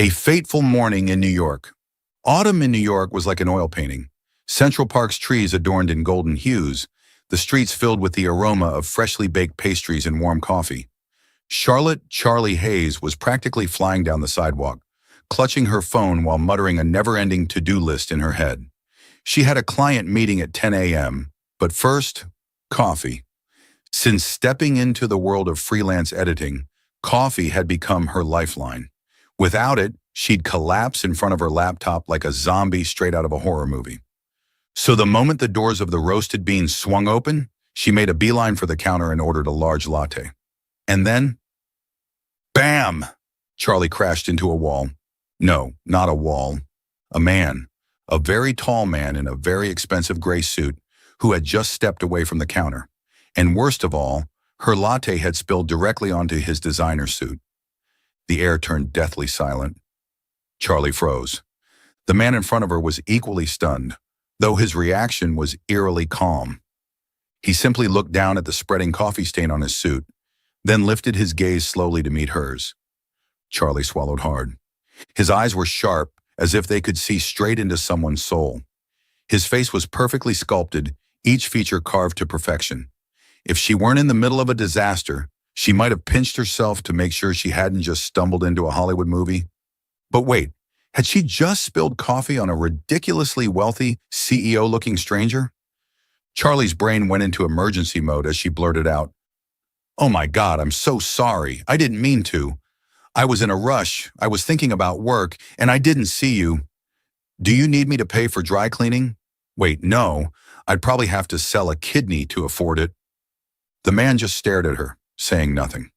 A fateful morning in New York. Autumn in New York was like an oil painting. Central Park's trees adorned in golden hues, the streets filled with the aroma of freshly baked pastries and warm coffee. Charlotte Charlie Hayes was practically flying down the sidewalk, clutching her phone while muttering a never-ending to-do list in her head. She had a client meeting at 10 a.m., but first, coffee. Since stepping into the world of freelance editing, coffee had become her lifeline. Without it, she'd collapse in front of her laptop like a zombie straight out of a horror movie. So the moment the doors of the roasted beans swung open, she made a beeline for the counter and ordered a large latte. And then, bam! Charlie crashed into a wall. No, not a wall. A man. A very tall man in a very expensive gray suit who had just stepped away from the counter. And worst of all, her latte had spilled directly onto his designer suit. The air turned deathly silent. Charlie froze. The man in front of her was equally stunned, though his reaction was eerily calm. He simply looked down at the spreading coffee stain on his suit, then lifted his gaze slowly to meet hers. Charlie swallowed hard. His eyes were sharp, as if they could see straight into someone's soul. His face was perfectly sculpted, each feature carved to perfection. If she weren't in the middle of a disaster, she might have pinched herself to make sure she hadn't just stumbled into a Hollywood movie. But wait, had she just spilled coffee on a ridiculously wealthy, CEO-looking stranger? Charlie's brain went into emergency mode as she blurted out, "Oh my God, I'm so sorry. I didn't mean to. I was in a rush. I was thinking about work, and I didn't see you. Do you need me to pay for dry cleaning? Wait, no. I'd probably have to sell a kidney to afford it." The man just stared at her, saying nothing.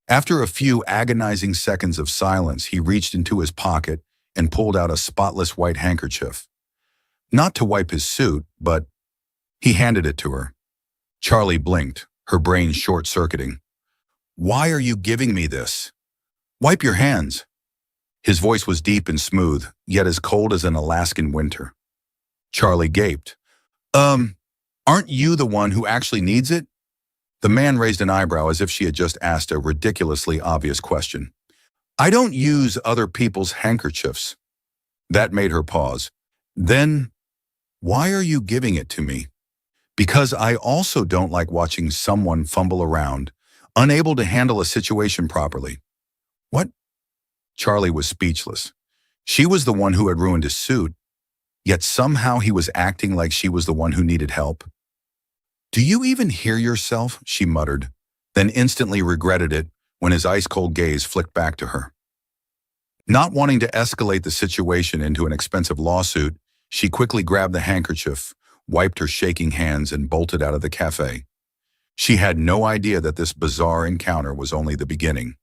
After a few agonizing seconds of silence, he reached into his pocket and pulled out a spotless white handkerchief. Not to wipe his suit, but he handed it to her. Charlie blinked, her brain short-circuiting. "Why are you giving me this? Wipe your hands." His voice was deep and smooth, yet as cold as an Alaskan winter. Charlie gaped. Aren't you the one who actually needs it?" The man raised an eyebrow as if she had just asked a ridiculously obvious question. "I don't use other people's handkerchiefs." That made her pause. "Then, why are you giving it to me?" "Because I also don't like watching someone fumble around, unable to handle a situation properly." "What?" Charlie was speechless. She was the one who had ruined his suit, yet somehow he was acting like she was the one who needed help. "Do you even hear yourself?" she muttered, then instantly regretted it when his ice-cold gaze flicked back to her. Not wanting to escalate the situation into an expensive lawsuit, she quickly grabbed the handkerchief, wiped her shaking hands, and bolted out of the cafe. She had no idea that this bizarre encounter was only the beginning.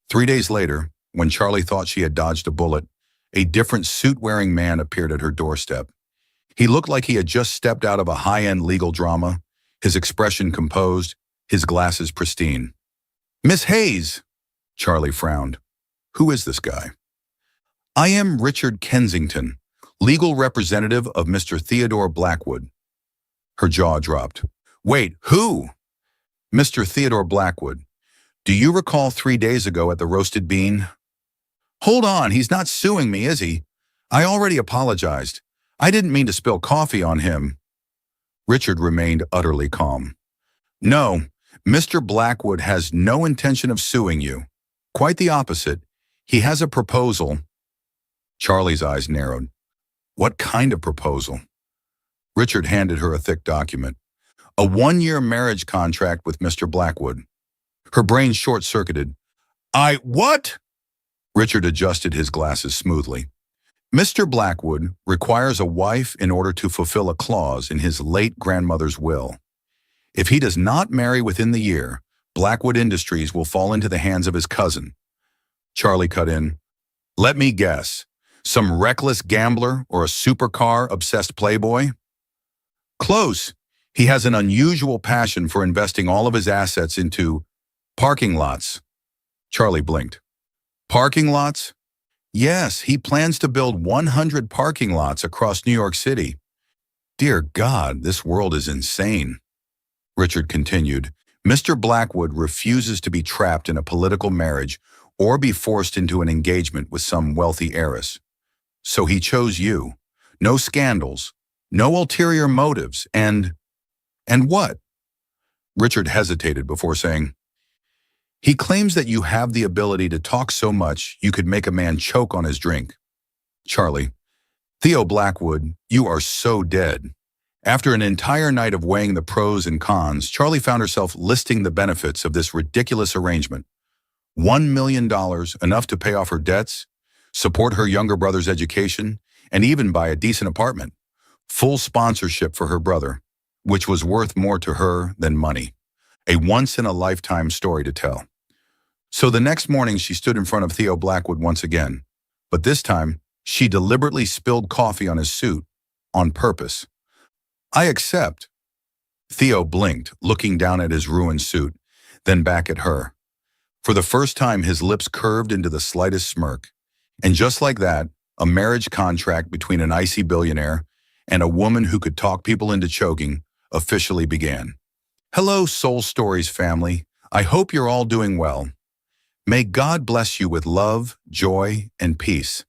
3 days later, when Charlie thought she had dodged a bullet, a different suit-wearing man appeared at her doorstep. He looked like he had just stepped out of a high-end legal drama, his expression composed, his glasses pristine. "Miss Hayes!" Charlie frowned. "Who is this guy?" "I am Richard Kensington, legal representative of Mr. Theodore Blackwood." Her jaw dropped. "Wait, who?" "Mr. Theodore Blackwood. Do you recall 3 days ago at the Roasted Bean?" "Hold on, he's not suing me, is he? I already apologized. I didn't mean to spill coffee on him." Richard remained utterly calm. "No, Mr. Blackwood has no intention of suing you. Quite the opposite. He has a proposal." Charlie's eyes narrowed. "What kind of proposal?" Richard handed her a thick document. "A 1-year marriage contract with Mr. Blackwood." Her brain short-circuited. What?" Richard adjusted his glasses smoothly. "Mr. Blackwood requires a wife in order to fulfill a clause in his late grandmother's will. If he does not marry within the year, Blackwood Industries will fall into the hands of his cousin." Charlie cut in. "Let me guess. Some reckless gambler or a supercar-obsessed playboy?" "Close. He has an unusual passion for investing all of his assets into parking lots." Charlie blinked. "Parking lots?" "Yes, he plans to build 100 parking lots across New York City." "Dear God, this world is insane." Richard continued, "Mr. Blackwood refuses to be trapped in a political marriage or be forced into an engagement with some wealthy heiress. So he chose you. No scandals, no ulterior motives, and what? Richard hesitated before saying, he claims that you have the ability to talk so much you could make a man choke on his drink. Charlie, Theo Blackwood, you are so dead. After an entire night of weighing the pros and cons, Charlie found herself listing the benefits of this ridiculous arrangement. $1 million, enough to pay off her debts, support her younger brother's education, and even buy a decent apartment. Full sponsorship for her brother, which was worth more to her than money. A once-in-a-lifetime story to tell. So the next morning she stood in front of Theo Blackwood once again, but this time she deliberately spilled coffee on his suit, on purpose. I accept. Theo blinked, looking down at his ruined suit, then back at her. For the first time his lips curved into the slightest smirk, and just like that, a marriage contract between an icy billionaire and a woman who could talk people into choking officially began. Hello, Soul Stories family. I hope you're all doing well. May God bless you with love, joy, and peace.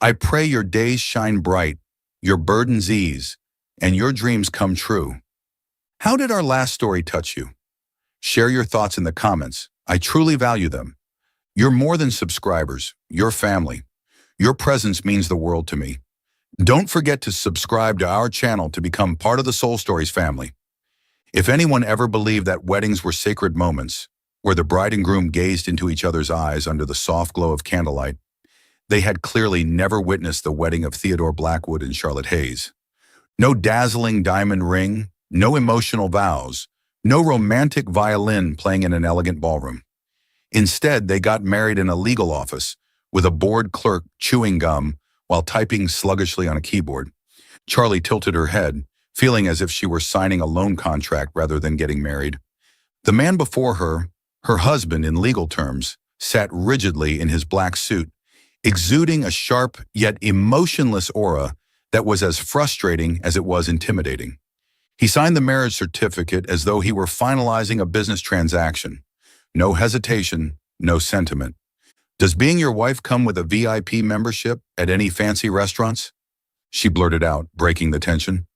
I pray your days shine bright, your burdens ease, and your dreams come true. How did our last story touch you? Share your thoughts in the comments. I truly value them. You're more than subscribers, you're family. Your presence means the world to me. Don't forget to subscribe to our channel to become part of the Soul Stories family. If anyone ever believed that weddings were sacred moments, where the bride and groom gazed into each other's eyes under the soft glow of candlelight, they had clearly never witnessed the wedding of Theodore Blackwood and Charlotte Hayes. No dazzling diamond ring, no emotional vows, no romantic violin playing in an elegant ballroom. Instead, they got married in a legal office, with a bored clerk chewing gum while typing sluggishly on a keyboard. Charlie tilted her head, feeling as if she were signing a loan contract rather than getting married. The man before her, her husband in legal terms, sat rigidly in his black suit, exuding a sharp yet emotionless aura that was as frustrating as it was intimidating. He signed the marriage certificate as though he were finalizing a business transaction. No hesitation, no sentiment. Does being your wife come with a VIP membership at any fancy restaurants? She blurted out, breaking the tension.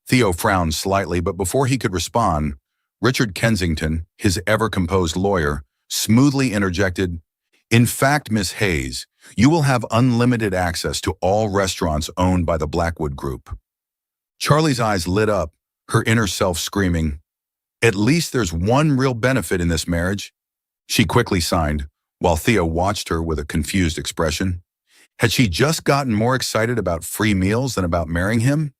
Theo frowned slightly, but before he could respond, Richard Kensington, his ever-composed lawyer, smoothly interjected, in fact, Miss Hayes, you will have unlimited access to all restaurants owned by the Blackwood Group. Charlie's eyes lit up, her inner self screaming, at least there's one real benefit in this marriage. She quickly signed, while Theo watched her with a confused expression. Had she just gotten more excited about free meals than about marrying him?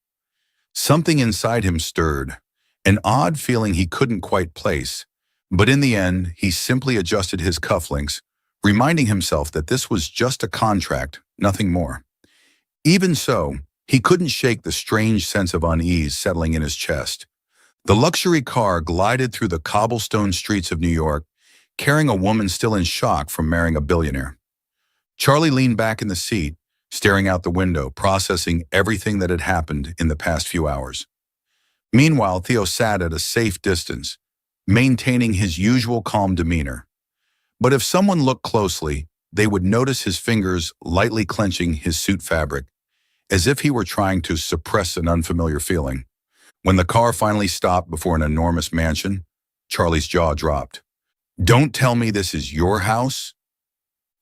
Something inside him stirred, an odd feeling he couldn't quite place, but in the end, he simply adjusted his cufflinks, reminding himself that this was just a contract, nothing more. Even so, he couldn't shake the strange sense of unease settling in his chest. The luxury car glided through the cobblestone streets of New York, carrying a woman still in shock from marrying a billionaire. Charlie leaned back in the seat, staring out the window, processing everything that had happened in the past few hours. Meanwhile, Theo sat at a safe distance, maintaining his usual calm demeanor. But if someone looked closely, they would notice his fingers lightly clenching his suit fabric, as if he were trying to suppress an unfamiliar feeling. When the car finally stopped before an enormous mansion, Charlie's jaw dropped. Don't tell me this is your house?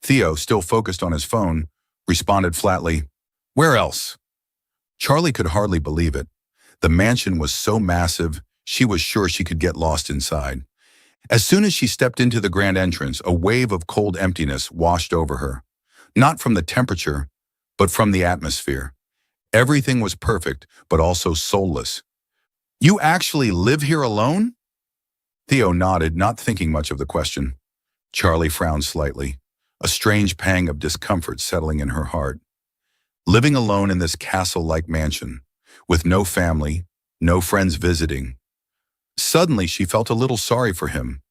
Theo, still focused on his phone, responded flatly, where else? Charlie could hardly believe it. The mansion was so massive, she was sure she could get lost inside. As soon as she stepped into the grand entrance, a wave of cold emptiness washed over her. Not from the temperature, but from the atmosphere. Everything was perfect, but also soulless. You actually live here alone? Theo nodded, not thinking much of the question. Charlie frowned slightly, a strange pang of discomfort settling in her heart. Living alone in this castle-like mansion, with no family, no friends visiting. Suddenly, she felt a little sorry for him,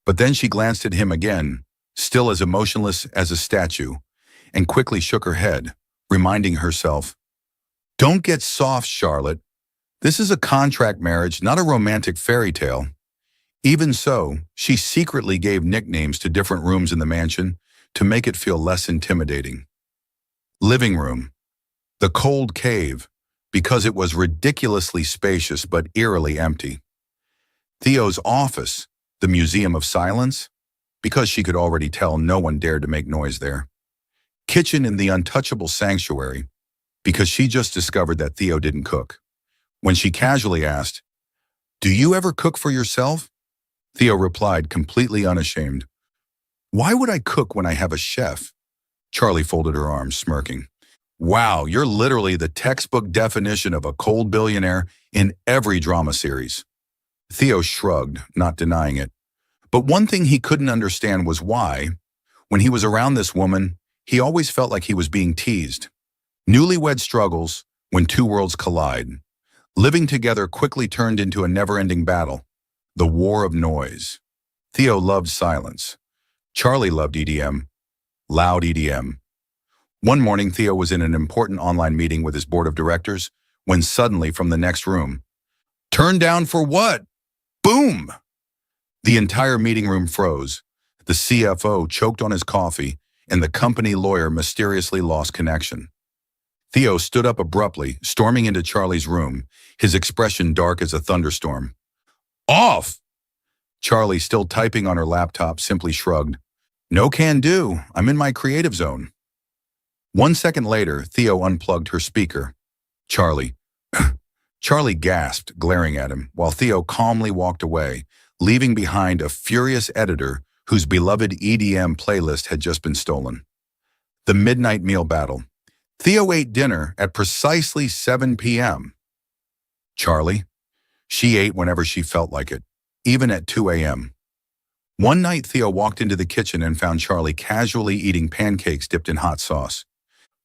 but then she glanced at him again, still as emotionless as a statue, and quickly shook her head, reminding herself, don't get soft, Charlotte. This is a contract marriage, not a romantic fairy tale. Even so, she secretly gave nicknames to different rooms in the mansion, to make it feel less intimidating. Living room. The cold cave, because it was ridiculously spacious but eerily empty. Theo's office, the Museum of Silence, because she could already tell no one dared to make noise there. Kitchen in the untouchable sanctuary, because she just discovered that Theo didn't cook. When she casually asked, "Do you ever cook for yourself?" Theo replied, completely unashamed, "Why would I cook when I have a chef?" Charlie folded her arms, smirking. "Wow, you're literally the textbook definition of a cold billionaire in every drama series." Theo shrugged, not denying it. But one thing he couldn't understand was why, when he was around this woman, he always felt like he was being teased. Newlywed struggles, when two worlds collide. Living together quickly turned into a never-ending battle. The war of noise. Theo loved silence. Charlie loved EDM. Loud EDM. One morning, Theo was in an important online meeting with his board of directors when suddenly from the next room, "Turn down for what?" Boom! The entire meeting room froze. The CFO choked on his coffee, and the company lawyer mysteriously lost connection. Theo stood up abruptly, storming into Charlie's room, his expression dark as a thunderstorm. "Off!" Charlie, still typing on her laptop, simply shrugged. "No can do. I'm in my creative zone." 1 second later, Theo unplugged her speaker. "Charlie." Charlie gasped, glaring at him, while Theo calmly walked away, leaving behind a furious editor whose beloved EDM playlist had just been stolen. The midnight meal battle. Theo ate dinner at precisely 7 p.m. Charlie? She ate whenever she felt like it, even at 2 a.m. One night, Theo walked into the kitchen and found Charlie casually eating pancakes dipped in hot sauce.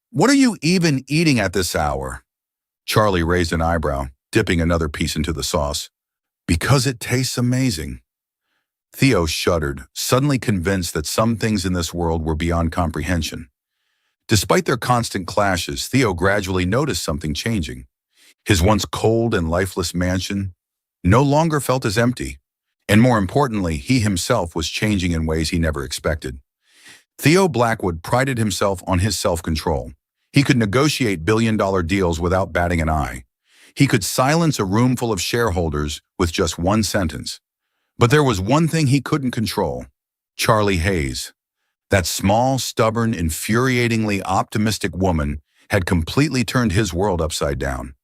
"What are you even eating at this hour?" Charlie raised an eyebrow, dipping another piece into the sauce. "Because it tastes amazing." Theo shuddered, suddenly convinced that some things in this world were beyond comprehension. Despite their constant clashes, Theo gradually noticed something changing. His once cold and lifeless mansion no longer felt as empty. And more importantly, he himself was changing in ways he never expected. Theo Blackwood prided himself on his self-control. He could negotiate billion-dollar deals without batting an eye. He could silence a room full of shareholders with just one sentence. But there was one thing he couldn't control: Charlie Hayes. That small, stubborn, infuriatingly optimistic woman had completely turned his world upside down.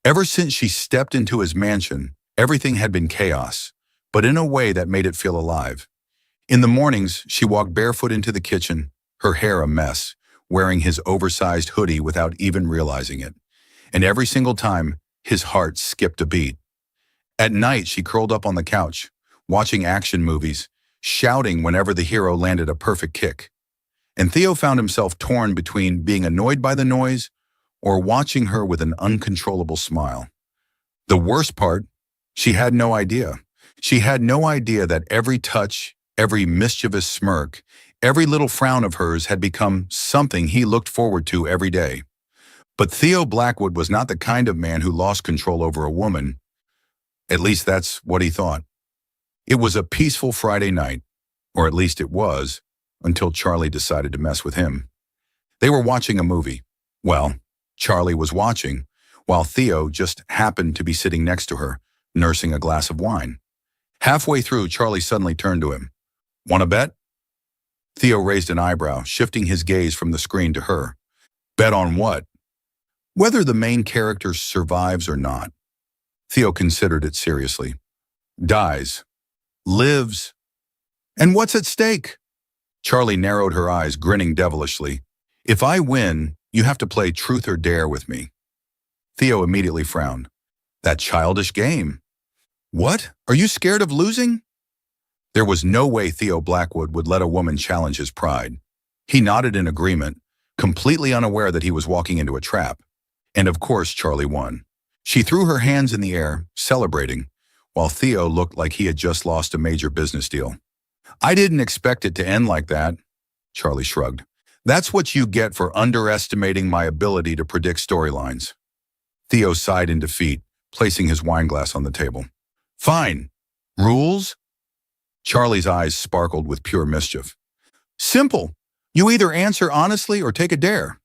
Ever since she stepped into his mansion, everything had been chaos, but in a way that made it feel alive. In the mornings, she walked barefoot into the kitchen, her hair a mess, wearing his oversized hoodie without even realizing it. And every single time, his heart skipped a beat. At night, she curled up on the couch, watching action movies, shouting whenever the hero landed a perfect kick. And Theo found himself torn between being annoyed by the noise or watching her with an uncontrollable smile. The worst part, she had no idea. She had no idea that every touch, every mischievous smirk, every little frown of hers had become something he looked forward to every day. But Theo Blackwood was not the kind of man who lost control over a woman. At least that's what he thought. It was a peaceful Friday night, or at least it was, until Charlie decided to mess with him. They were watching a movie. Well, Charlie was watching, while Theo just happened to be sitting next to her, nursing a glass of wine. Halfway through, Charlie suddenly turned to him. "Want to bet?" Theo raised an eyebrow, shifting his gaze from the screen to her. "Bet on what?" "Whether the main character survives or not." Theo considered it seriously. "Dies. Lives. And what's at stake?" Charlie narrowed her eyes, grinning devilishly. "If I win, you have to play truth or dare with me." Theo immediately frowned. "That childish game." "What? Are you scared of losing?" There was no way Theo Blackwood would let a woman challenge his pride. He nodded in agreement, completely unaware that he was walking into a trap. And of course, Charlie won. She threw her hands in the air, celebrating, while Theo looked like he had just lost a major business deal. "I didn't expect it to end like that," Charlie shrugged. "That's what you get for underestimating my ability to predict storylines." Theo sighed in defeat, placing his wineglass on the table. "Fine. Rules?" Charlie's eyes sparkled with pure mischief. "Simple. You either answer honestly or take a dare.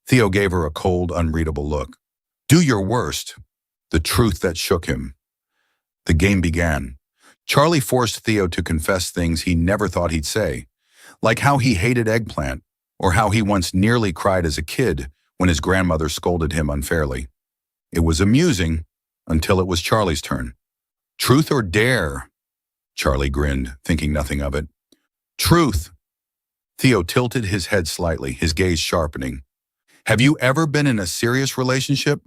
Theo gave her a cold, unreadable look. Do your worst. The truth that shook him. The game began. Charlie forced Theo to confess things he never thought he'd say, like how he hated eggplant, or how he once nearly cried as a kid when his grandmother scolded him unfairly. It was amusing until it was Charlie's turn. Truth or dare? Charlie grinned, thinking nothing of it. Truth. Theo tilted his head slightly, his gaze sharpening. Have you ever been in a serious relationship?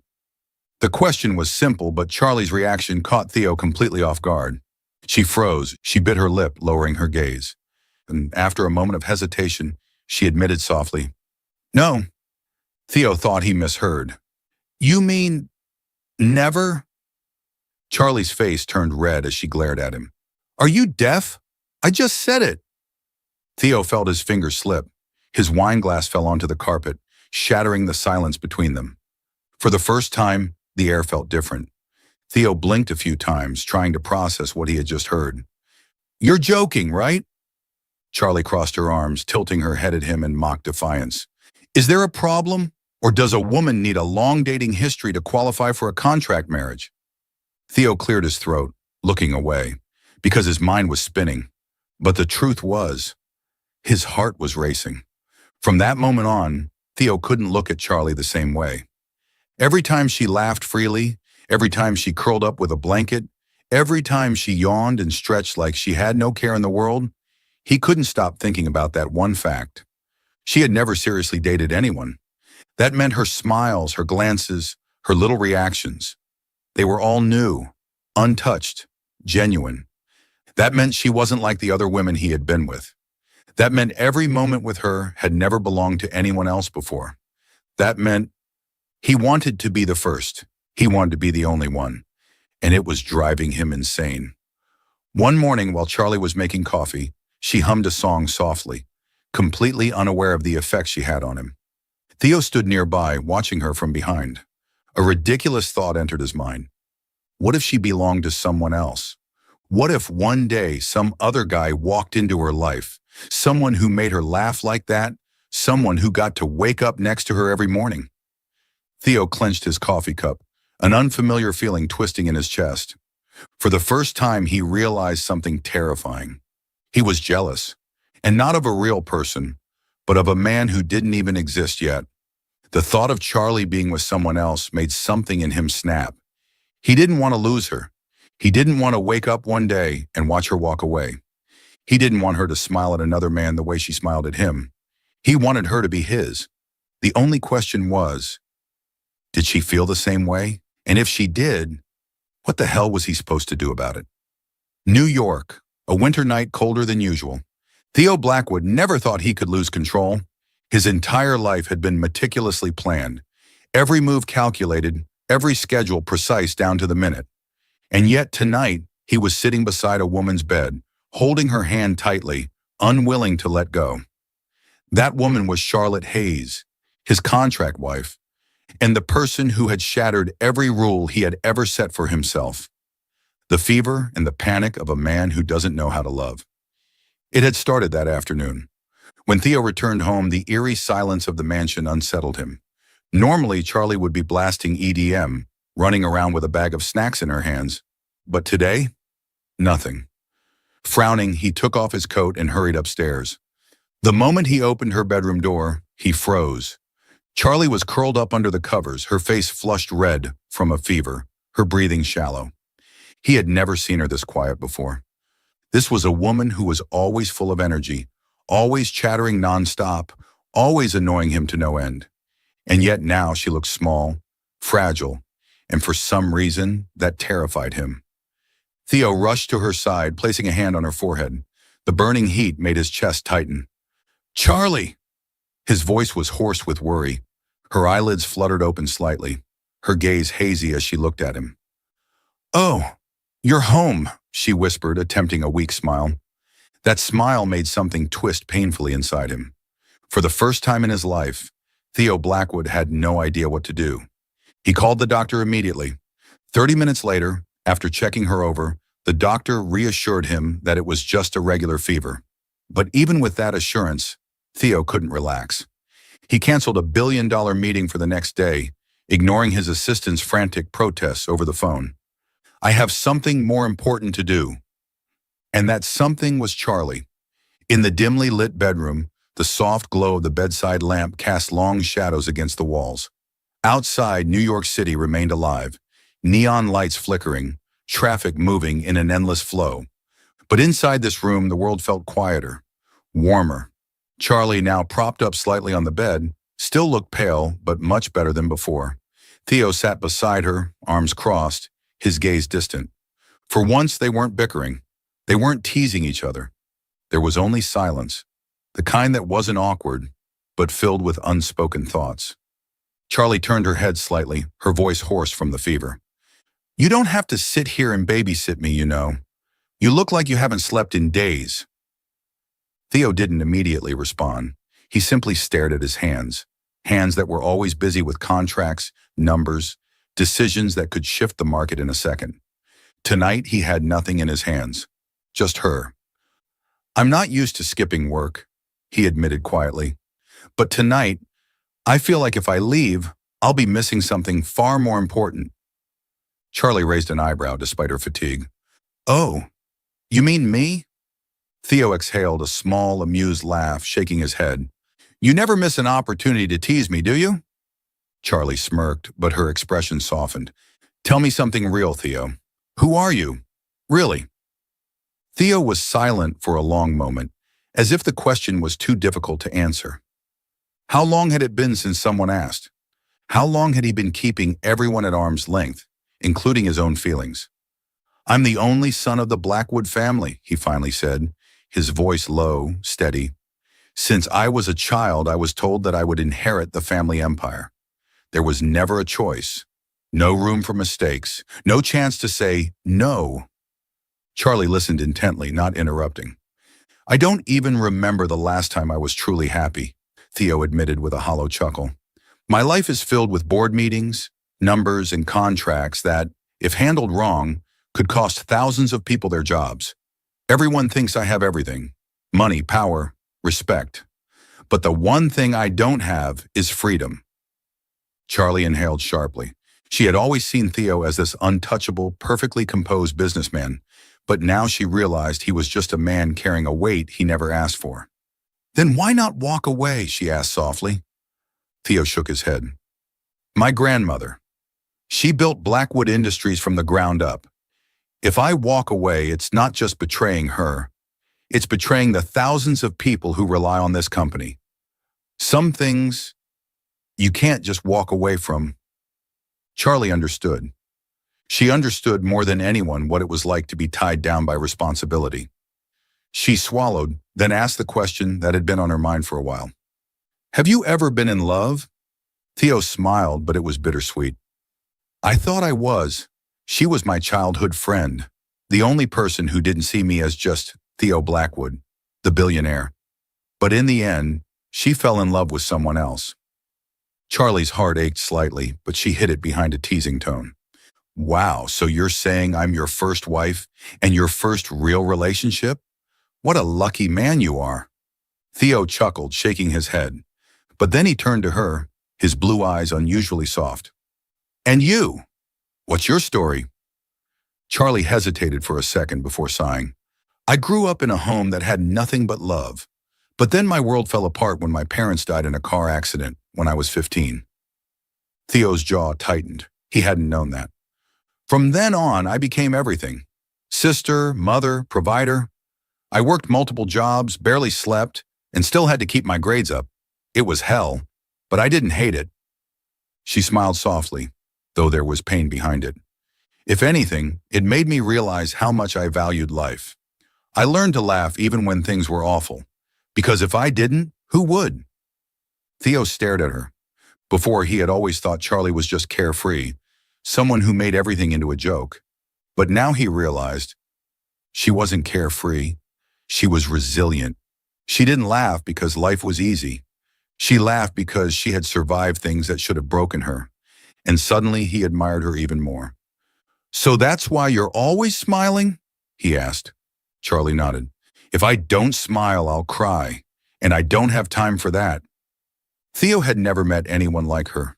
The question was simple, but Charlie's reaction caught Theo completely off guard. She froze, she bit her lip, lowering her gaze. And after a moment of hesitation, she admitted softly, No. Theo thought he misheard. You mean never? Charlie's face turned red as she glared at him. Are you deaf? I just said it. Theo felt his fingers slip. His wine glass fell onto the carpet, shattering the silence between them. For the first time, the air felt different. Theo blinked a few times, trying to process what he had just heard. You're joking, right? Charlie crossed her arms, tilting her head at him in mock defiance. Is there a problem? Or does a woman need a long dating history to qualify for a contract marriage? Theo cleared his throat, looking away, because his mind was spinning. But the truth was, his heart was racing. From that moment on, Theo couldn't look at Charlie the same way. Every time she laughed freely, every time she curled up with a blanket, every time she yawned and stretched like she had no care in the world, he couldn't stop thinking about that one fact. She had never seriously dated anyone. That meant her smiles, her glances, her little reactions. They were all new, untouched, genuine. That meant she wasn't like the other women he had been with. That meant every moment with her had never belonged to anyone else before. That meant he wanted to be the first. He wanted to be the only one. And it was driving him insane. One morning while Charlie was making coffee, she hummed a song softly, completely unaware of the effect she had on him. Theo stood nearby, watching her from behind. A ridiculous thought entered his mind. What if she belonged to someone else? What if one day some other guy walked into her life, someone who made her laugh like that, someone who got to wake up next to her every morning? Theo clenched his coffee cup, an unfamiliar feeling twisting in his chest. For the first time, he realized something terrifying. He was jealous, and not of a real person, but of a man who didn't even exist yet. The thought of Charlie being with someone else made something in him snap. He didn't want to lose her. He didn't want to wake up one day and watch her walk away. He didn't want her to smile at another man the way she smiled at him. He wanted her to be his. The only question was, did she feel the same way? And if she did, what the hell was he supposed to do about it? New York, a winter night colder than usual. Theo Blackwood never thought he could lose control. His entire life had been meticulously planned, every move calculated, every schedule precise down to the minute. And yet tonight, he was sitting beside a woman's bed, holding her hand tightly, unwilling to let go. That woman was Charlotte Hayes, his contract wife, and the person who had shattered every rule he had ever set for himself. The fever and the panic of a man who doesn't know how to love. It had started that afternoon. When Theo returned home, the eerie silence of the mansion unsettled him. Normally, Charlie would be blasting EDM, running around with a bag of snacks in her hands. But today, nothing. Frowning, he took off his coat and hurried upstairs. The moment he opened her bedroom door, he froze. Charlie was curled up under the covers, her face flushed red from a fever, her breathing shallow. He had never seen her this quiet before. This was a woman who was always full of energy, always chattering nonstop, always annoying him to no end. And yet now she looked small, fragile, and for some reason that terrified him. Theo rushed to her side, placing a hand on her forehead. The burning heat made his chest tighten. "Charlie!" His voice was hoarse with worry. Her eyelids fluttered open slightly, her gaze hazy as she looked at him. "Oh, you're home," she whispered, attempting a weak smile. That smile made something twist painfully inside him. For the first time in his life, Theo Blackwood had no idea what to do. He called the doctor immediately. 30 minutes later, after checking her over, the doctor reassured him that it was just a regular fever. But even with that assurance, Theo couldn't relax. He canceled a $1 billion meeting for the next day, ignoring his assistant's frantic protests over the phone. I have something more important to do. And that something was Charlie. In the dimly lit bedroom, the soft glow of the bedside lamp cast long shadows against the walls. Outside, New York City remained alive, neon lights flickering, traffic moving in an endless flow. But inside this room, the world felt quieter, warmer. Charlie, now propped up slightly on the bed, still looked pale, but much better than before. Theo sat beside her, arms crossed, his gaze distant. For once, they weren't bickering. They weren't teasing each other. There was only silence, the kind that wasn't awkward, but filled with unspoken thoughts. Charlie turned her head slightly, her voice hoarse from the fever. You don't have to sit here and babysit me, you know. You look like you haven't slept in days. Theo didn't immediately respond. He simply stared at his hands, hands that were always busy with contracts, numbers, decisions that could shift the market in a second. Tonight, he had nothing in his hands, just her. I'm not used to skipping work, he admitted quietly. But tonight, I feel like if I leave, I'll be missing something far more important. Charlie raised an eyebrow despite her fatigue. Oh, you mean me? Theo exhaled a small, amused laugh, shaking his head. You never miss an opportunity to tease me, do you? Charlie smirked, but her expression softened. Tell me something real, Theo. Who are you? Really? Theo was silent for a long moment, as if the question was too difficult to answer. How long had it been since someone asked? How long had he been keeping everyone at arm's length, including his own feelings? I'm the only son of the Blackwood family, he finally said, his voice low, steady. Since I was a child, I was told that I would inherit the family empire. There was never a choice, no room for mistakes, no chance to say no. Charlie listened intently, not interrupting. I don't even remember the last time I was truly happy, Theo admitted with a hollow chuckle. My life is filled with board meetings, numbers, and contracts that, if handled wrong, could cost thousands of people their jobs. Everyone thinks I have everything: money, power, respect. But the one thing I don't have is freedom. Charlie inhaled sharply. She had always seen Theo as this untouchable, perfectly composed businessman, but now she realized he was just a man carrying a weight he never asked for. Then why not walk away, she asked softly. Theo shook his head. My grandmother. She built Blackwood Industries from the ground up. If I walk away, it's not just betraying her. It's betraying the thousands of people who rely on this company. Some things you can't just walk away from. Charlie understood. She understood more than anyone what it was like to be tied down by responsibility. She swallowed, then asked the question that had been on her mind for a while. Have you ever been in love? Theo smiled, but it was bittersweet. I thought I was. She was my childhood friend, the only person who didn't see me as just Theo Blackwood, the billionaire. But in the end, she fell in love with someone else. Charlie's heart ached slightly, but she hid it behind a teasing tone. Wow, so you're saying I'm your first wife and your first real relationship? What a lucky man you are. Theo chuckled, shaking his head. But then he turned to her, his blue eyes unusually soft. And you? What's your story? Charlie hesitated for a second before sighing. I grew up in a home that had nothing but love. But then my world fell apart when my parents died in a car accident when I was 15. Theo's jaw tightened. He hadn't known that. From then on, I became everything. Sister, mother, provider. I worked multiple jobs, barely slept, and still had to keep my grades up. It was hell, but I didn't hate it. She smiled softly, though there was pain behind it. If anything, it made me realize how much I valued life. I learned to laugh even when things were awful, because if I didn't, who would? Theo stared at her. Before, he had always thought Charlie was just carefree, someone who made everything into a joke. But now he realized she wasn't carefree. She was resilient. She didn't laugh because life was easy. She laughed because she had survived things that should have broken her. And suddenly he admired her even more. So that's why you're always smiling? He asked. Charlie nodded. If I don't smile, I'll cry. and I don't have time for that. Theo had never met anyone like her,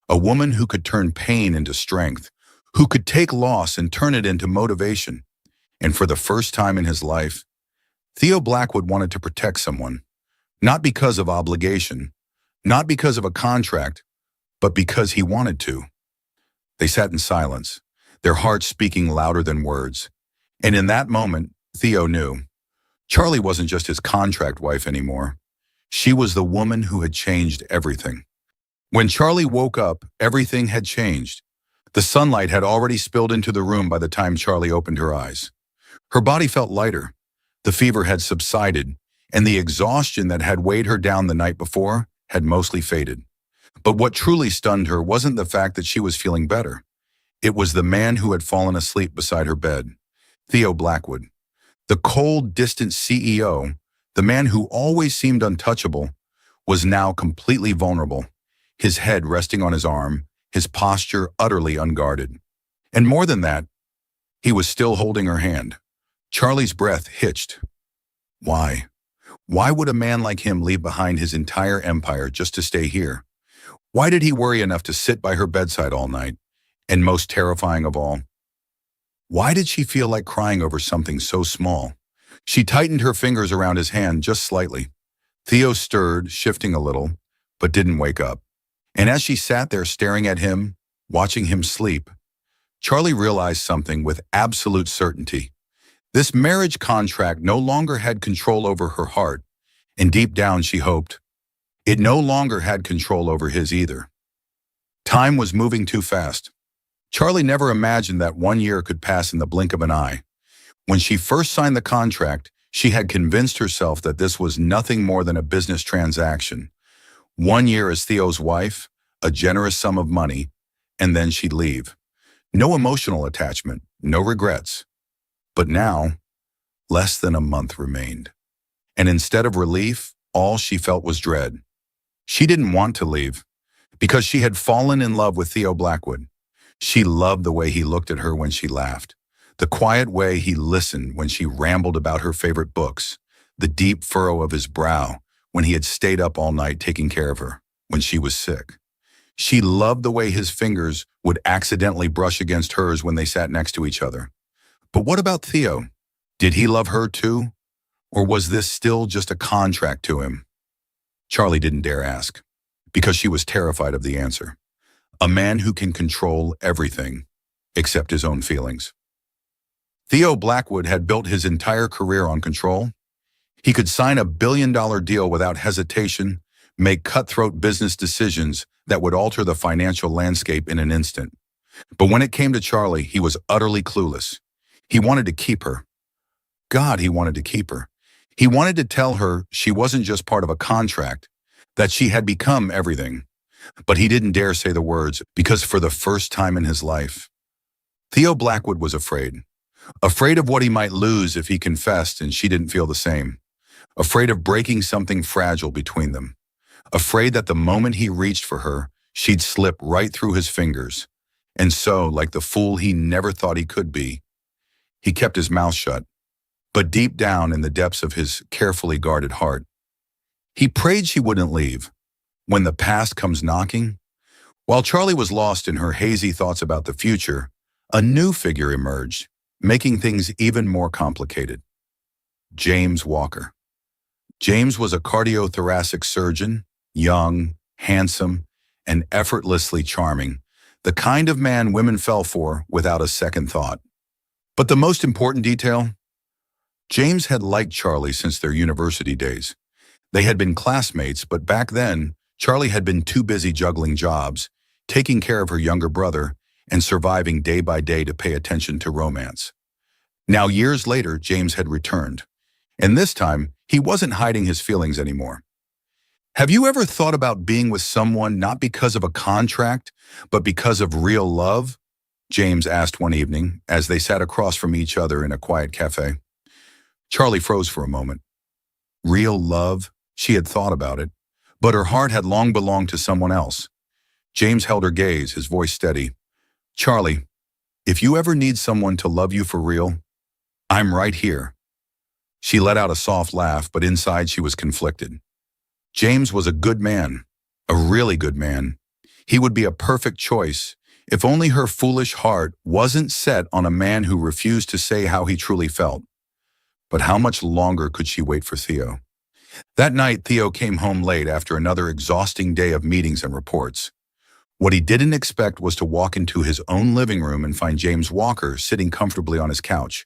a woman who could turn pain into strength, who could take loss and turn it into motivation. And for the first time in his life, Theo Blackwood wanted to protect someone, not because of obligation, not because of a contract, but because he wanted to. They sat in silence, their hearts speaking louder than words. And in that moment, Theo knew Charlie wasn't just his contract wife anymore. She was the woman who had changed everything. When Charlie woke up, everything had changed. The sunlight had already spilled into the room by the time Charlie opened her eyes. Her body felt lighter. The fever had subsided, and the exhaustion that had weighed her down the night before had mostly faded. But what truly stunned her wasn't the fact that she was feeling better. It was the man who had fallen asleep beside her bed, Theo Blackwood. The cold, distant CEO, the man who always seemed untouchable, was now completely vulnerable, his head resting on his arm, his posture utterly unguarded. And more than that, he was still holding her hand. Charlie's breath hitched. Why? Why would a man like him leave behind his entire empire just to stay here? Why did he worry enough to sit by her bedside all night? And most terrifying of all, why did she feel like crying over something so small? She tightened her fingers around his hand just slightly. Theo stirred, shifting a little, but didn't wake up. And as she sat there staring at him, watching him sleep, Charlie realized something with absolute certainty. This marriage contract no longer had control over her heart, and deep down she hoped it no longer had control over his either. Time was moving too fast. Charlie never imagined that 1 year could pass in the blink of an eye. When she first signed the contract, she had convinced herself that this was nothing more than a business transaction. 1 year as Theo's wife, a generous sum of money, and then she'd leave. No emotional attachment, no regrets. But now, less than a month remained. And instead of relief, all she felt was dread. She didn't want to leave, because she had fallen in love with Theo Blackwood. She loved the way he looked at her when she laughed, the quiet way he listened when she rambled about her favorite books, the deep furrow of his brow when he had stayed up all night taking care of her when she was sick. She loved the way his fingers would accidentally brush against hers when they sat next to each other. But what about Theo? Did he love her too? Or was this still just a contract to him? Charlie didn't dare ask, because she was terrified of the answer. A man who can control everything, except his own feelings. Theo Blackwood had built his entire career on control. He could sign a billion-dollar deal without hesitation, make cutthroat business decisions that would alter the financial landscape in an instant. But when it came to Charlie, he was utterly clueless. He wanted to keep her. God, he wanted to keep her. He wanted to tell her she wasn't just part of a contract, that she had become everything. But he didn't dare say the words because for the first time in his life, Theo Blackwood was afraid. Afraid of what he might lose if he confessed and she didn't feel the same. Afraid of breaking something fragile between them. Afraid that the moment he reached for her, she'd slip right through his fingers. And so, like the fool he never thought he could be, he kept his mouth shut. But deep down in the depths of his carefully guarded heart, he prayed she wouldn't leave. When the past comes knocking, while Charlie was lost in her hazy thoughts about the future, a new figure emerged, making things even more complicated. James Walker. James was a cardiothoracic surgeon, young, handsome, and effortlessly charming, the kind of man women fell for without a second thought. But the most important detail? James had liked Charlie since their university days. They had been classmates, but back then, Charlie had been too busy juggling jobs, taking care of her younger brother, and surviving day by day to pay attention to romance. Now, years later, James had returned, and this time, he wasn't hiding his feelings anymore. Have you ever thought about being with someone not because of a contract, but because of real love? James asked one evening as they sat across from each other in a quiet cafe. Charlie froze for a moment. Real love? She had thought about it, but her heart had long belonged to someone else. James held her gaze, his voice steady. Charlie, if you ever need someone to love you for real, I'm right here. She let out a soft laugh, but inside she was conflicted. James was a good man, a really good man. He would be a perfect choice if only her foolish heart wasn't set on a man who refused to say how he truly felt. But how much longer could she wait for Theo? That night, Theo came home late after another exhausting day of meetings and reports. What he didn't expect was to walk into his own living room and find James Walker sitting comfortably on his couch.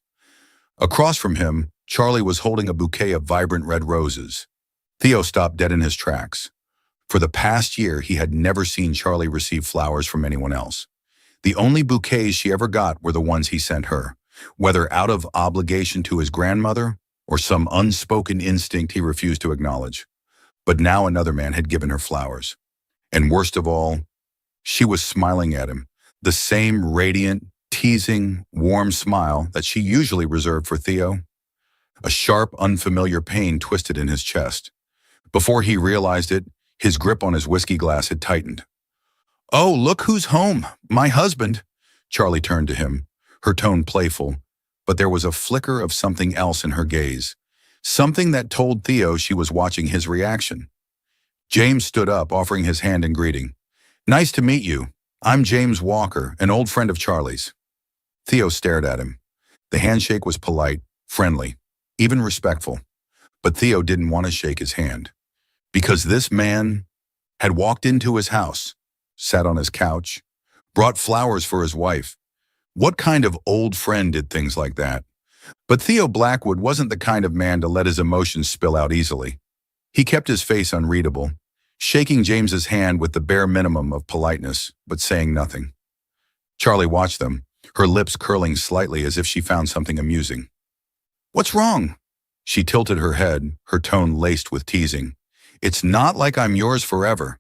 Across from him, Charlie was holding a bouquet of vibrant red roses. Theo stopped dead in his tracks. For the past year, he had never seen Charlie receive flowers from anyone else. The only bouquets she ever got were the ones he sent her, whether out of obligation to his grandmother or some unspoken instinct he refused to acknowledge. But now another man had given her flowers. And worst of all, she was smiling at him, the same radiant, teasing, warm smile that she usually reserved for Theo. A sharp, unfamiliar pain twisted in his chest. Before he realized it, his grip on his whiskey glass had tightened. "Oh, look who's home, my husband." Charlie turned to him, her tone playful, but there was a flicker of something else in her gaze, something that told Theo she was watching his reaction. James stood up, offering his hand in greeting. "Nice to meet you. I'm James Walker, an old friend of Charlie's." Theo stared at him. The handshake was polite, friendly, even respectful. But Theo didn't want to shake his hand. Because this man had walked into his house, sat on his couch, brought flowers for his wife. What kind of old friend did things like that? But Theo Blackwood wasn't the kind of man to let his emotions spill out easily. He kept his face unreadable, shaking James's hand with the bare minimum of politeness, but saying nothing. Charlie watched them, her lips curling slightly as if she found something amusing. "What's wrong?" She tilted her head, her tone laced with teasing. "It's not like I'm yours forever."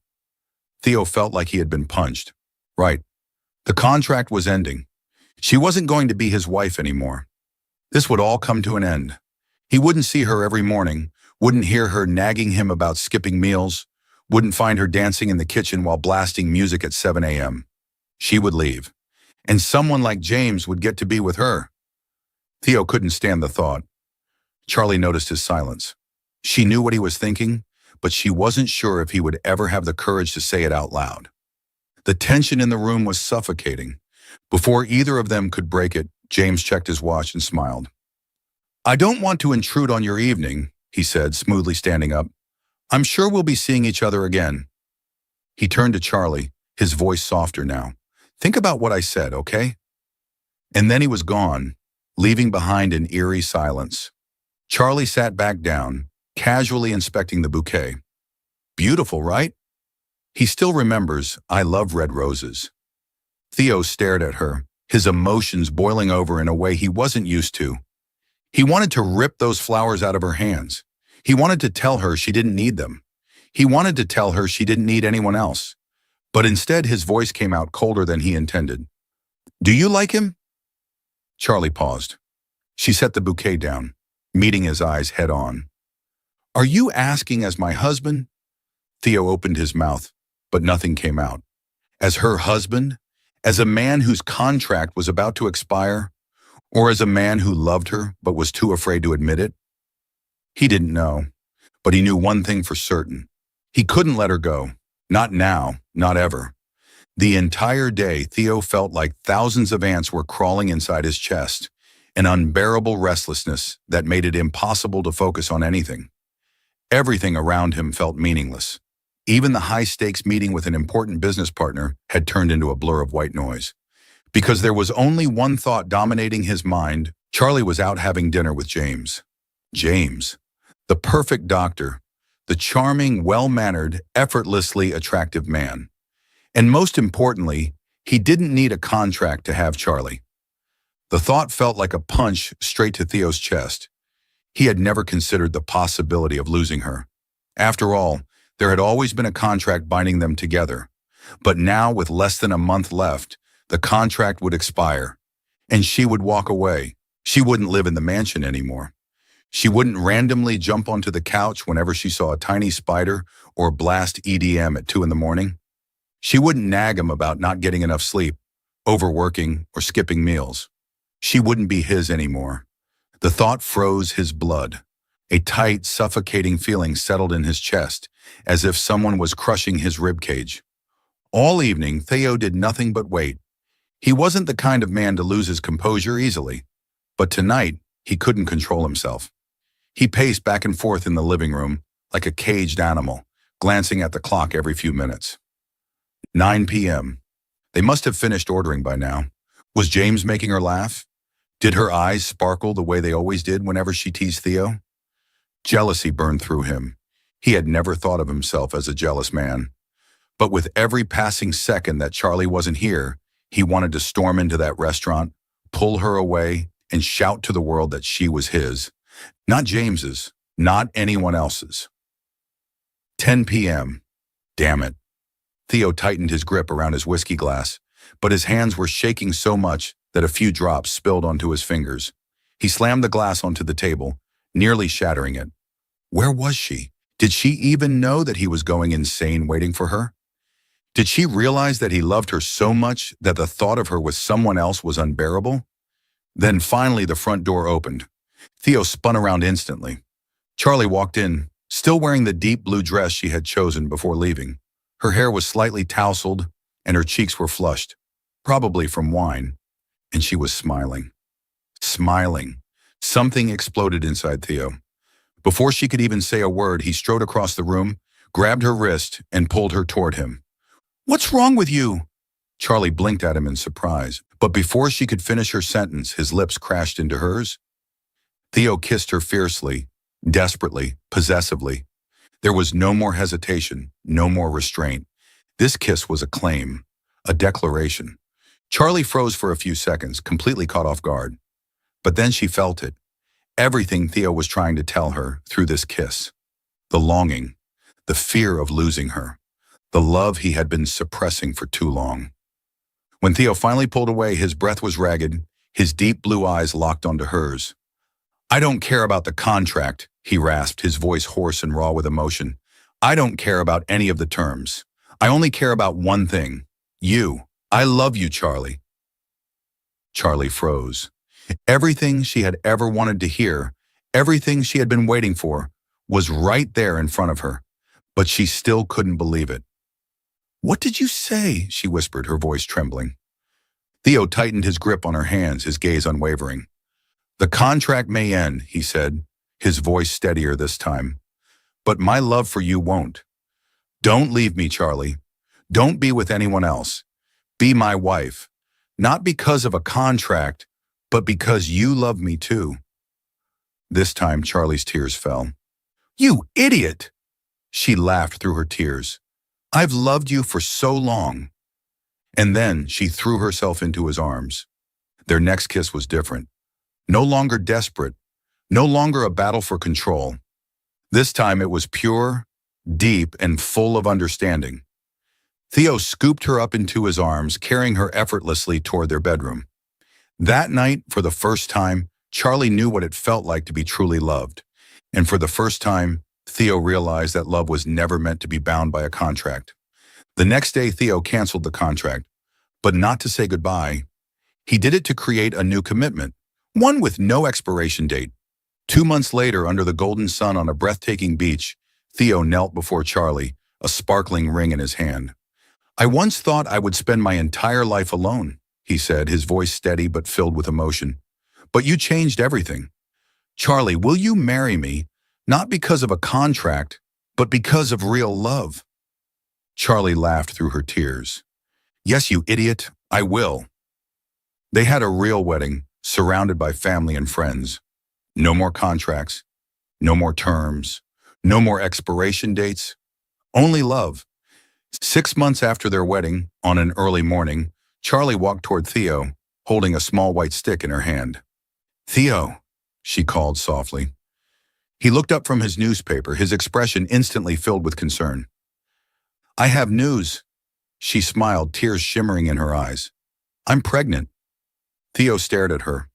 Theo felt like he had been punched. Right. The contract was ending. She wasn't going to be his wife anymore. This would all come to an end. He wouldn't see her every morning, wouldn't hear her nagging him about skipping meals, wouldn't find her dancing in the kitchen while blasting music at 7 a.m. She would leave, and someone like James would get to be with her. Theo couldn't stand the thought. Charlie noticed his silence. She knew what he was thinking, but she wasn't sure if he would ever have the courage to say it out loud. The tension in the room was suffocating. Before either of them could break it, James checked his watch and smiled. "I don't want to intrude on your evening," he said, smoothly standing up. "I'm sure we'll be seeing each other again." He turned to Charlie, his voice softer now. "Think about what I said, okay?" And then he was gone, leaving behind an eerie silence. Charlie sat back down, casually inspecting the bouquet. "Beautiful, right?" He still remembers, "I love red roses." Theo stared at her, his emotions boiling over in a way he wasn't used to. He wanted to rip those flowers out of her hands. He wanted to tell her she didn't need them. He wanted to tell her she didn't need anyone else. But instead, his voice came out colder than he intended. "Do you like him?" Charlie paused. She set the bouquet down, meeting his eyes head on. "Are you asking as my husband?" Theo opened his mouth, but nothing came out. As her husband? As a man whose contract was about to expire? Or as a man who loved her but was too afraid to admit it? He didn't know, but he knew one thing for certain. He couldn't let her go. Not now, not ever. The entire day, Theo felt like thousands of ants were crawling inside his chest, an unbearable restlessness that made it impossible to focus on anything. Everything around him felt meaningless. Even the high-stakes meeting with an important business partner had turned into a blur of white noise. Because there was only one thought dominating his mind, Charlie was out having dinner with James. James, the perfect doctor, the charming, well-mannered, effortlessly attractive man. And most importantly, he didn't need a contract to have Charlie. The thought felt like a punch straight to Theo's chest. He had never considered the possibility of losing her. After all, there had always been a contract binding them together. But now, with less than a month left, the contract would expire, and she would walk away. She wouldn't live in the mansion anymore. She wouldn't randomly jump onto the couch whenever she saw a tiny spider or blast EDM at 2 in the morning. She wouldn't nag him about not getting enough sleep, overworking, or skipping meals. She wouldn't be his anymore. The thought froze his blood. A tight, suffocating feeling settled in his chest, as if someone was crushing his ribcage. All evening, Theo did nothing but wait. He wasn't the kind of man to lose his composure easily, but tonight, he couldn't control himself. He paced back and forth in the living room, like a caged animal, glancing at the clock every few minutes. 9 p.m. They must have finished ordering by now. Was James making her laugh? Did her eyes sparkle the way they always did whenever she teased Theo? Jealousy burned through him. He had never thought of himself as a jealous man. But with every passing second that Charlie wasn't here, he wanted to storm into that restaurant, pull her away, and shout to the world that she was his. Not James's, not anyone else's. 10 p.m. Damn it. Theo tightened his grip around his whiskey glass, but his hands were shaking so much that a few drops spilled onto his fingers. He slammed the glass onto the table, nearly shattering it. Where was she? Did she even know that he was going insane waiting for her? Did she realize that he loved her so much that the thought of her with someone else was unbearable? Then finally the front door opened. Theo spun around instantly. Charlie walked in, still wearing the deep blue dress she had chosen before leaving. Her hair was slightly tousled, and her cheeks were flushed, probably from wine, and she was smiling. Smiling. Something exploded inside Theo. Before she could even say a word, he strode across the room, grabbed her wrist, and pulled her toward him. "What's wrong with you?" Charlie blinked at him in surprise, but before she could finish her sentence, his lips crashed into hers. Theo kissed her fiercely, desperately, possessively. There was no more hesitation, no more restraint. This kiss was a claim, a declaration. Charlie froze for a few seconds, completely caught off guard. But then she felt it. Everything Theo was trying to tell her through this kiss. The longing, the fear of losing her, the love he had been suppressing for too long. When Theo finally pulled away, his breath was ragged, his deep blue eyes locked onto hers. "I don't care about the contract," he rasped, his voice hoarse and raw with emotion. "I don't care about any of the terms. I only care about one thing. You. I love you, Charlie." Charlie froze. Everything she had ever wanted to hear, everything she had been waiting for, was right there in front of her, but she still couldn't believe it. "What did you say?" she whispered, her voice trembling. Theo tightened his grip on her hands, his gaze unwavering. "The contract may end," he said, his voice steadier this time. "But my love for you won't. Don't leave me, Charlie. Don't be with anyone else. Be my wife. Not because of a contract, but because you love me too." This time, Charlie's tears fell. "You idiot!" She laughed through her tears. "I've loved you for so long." And then she threw herself into his arms. Their next kiss was different. No longer desperate, no longer a battle for control. This time it was pure, deep, and full of understanding. Theo scooped her up into his arms, carrying her effortlessly toward their bedroom. That night, for the first time, Charlie knew what it felt like to be truly loved. And for the first time, Theo realized that love was never meant to be bound by a contract. The next day, Theo canceled the contract, but not to say goodbye. He did it to create a new commitment, one with no expiration date. 2 months later, under the golden sun on a breathtaking beach, Theo knelt before Charlie, a sparkling ring in his hand. "I once thought I would spend my entire life alone," he said, his voice steady but filled with emotion. "But you changed everything. Charlie, will you marry me, not because of a contract, but because of real love?" Charlie laughed through her tears. "Yes, you idiot, I will." They had a real wedding, surrounded by family and friends. No more contracts, no more terms, no more expiration dates, only love. 6 months after their wedding, on an early morning, Charlie walked toward Theo, holding a small white stick in her hand. "Theo," she called softly. He looked up from his newspaper, his expression instantly filled with concern. "I have news." She smiled, tears shimmering in her eyes. "I'm pregnant." Theo stared at her.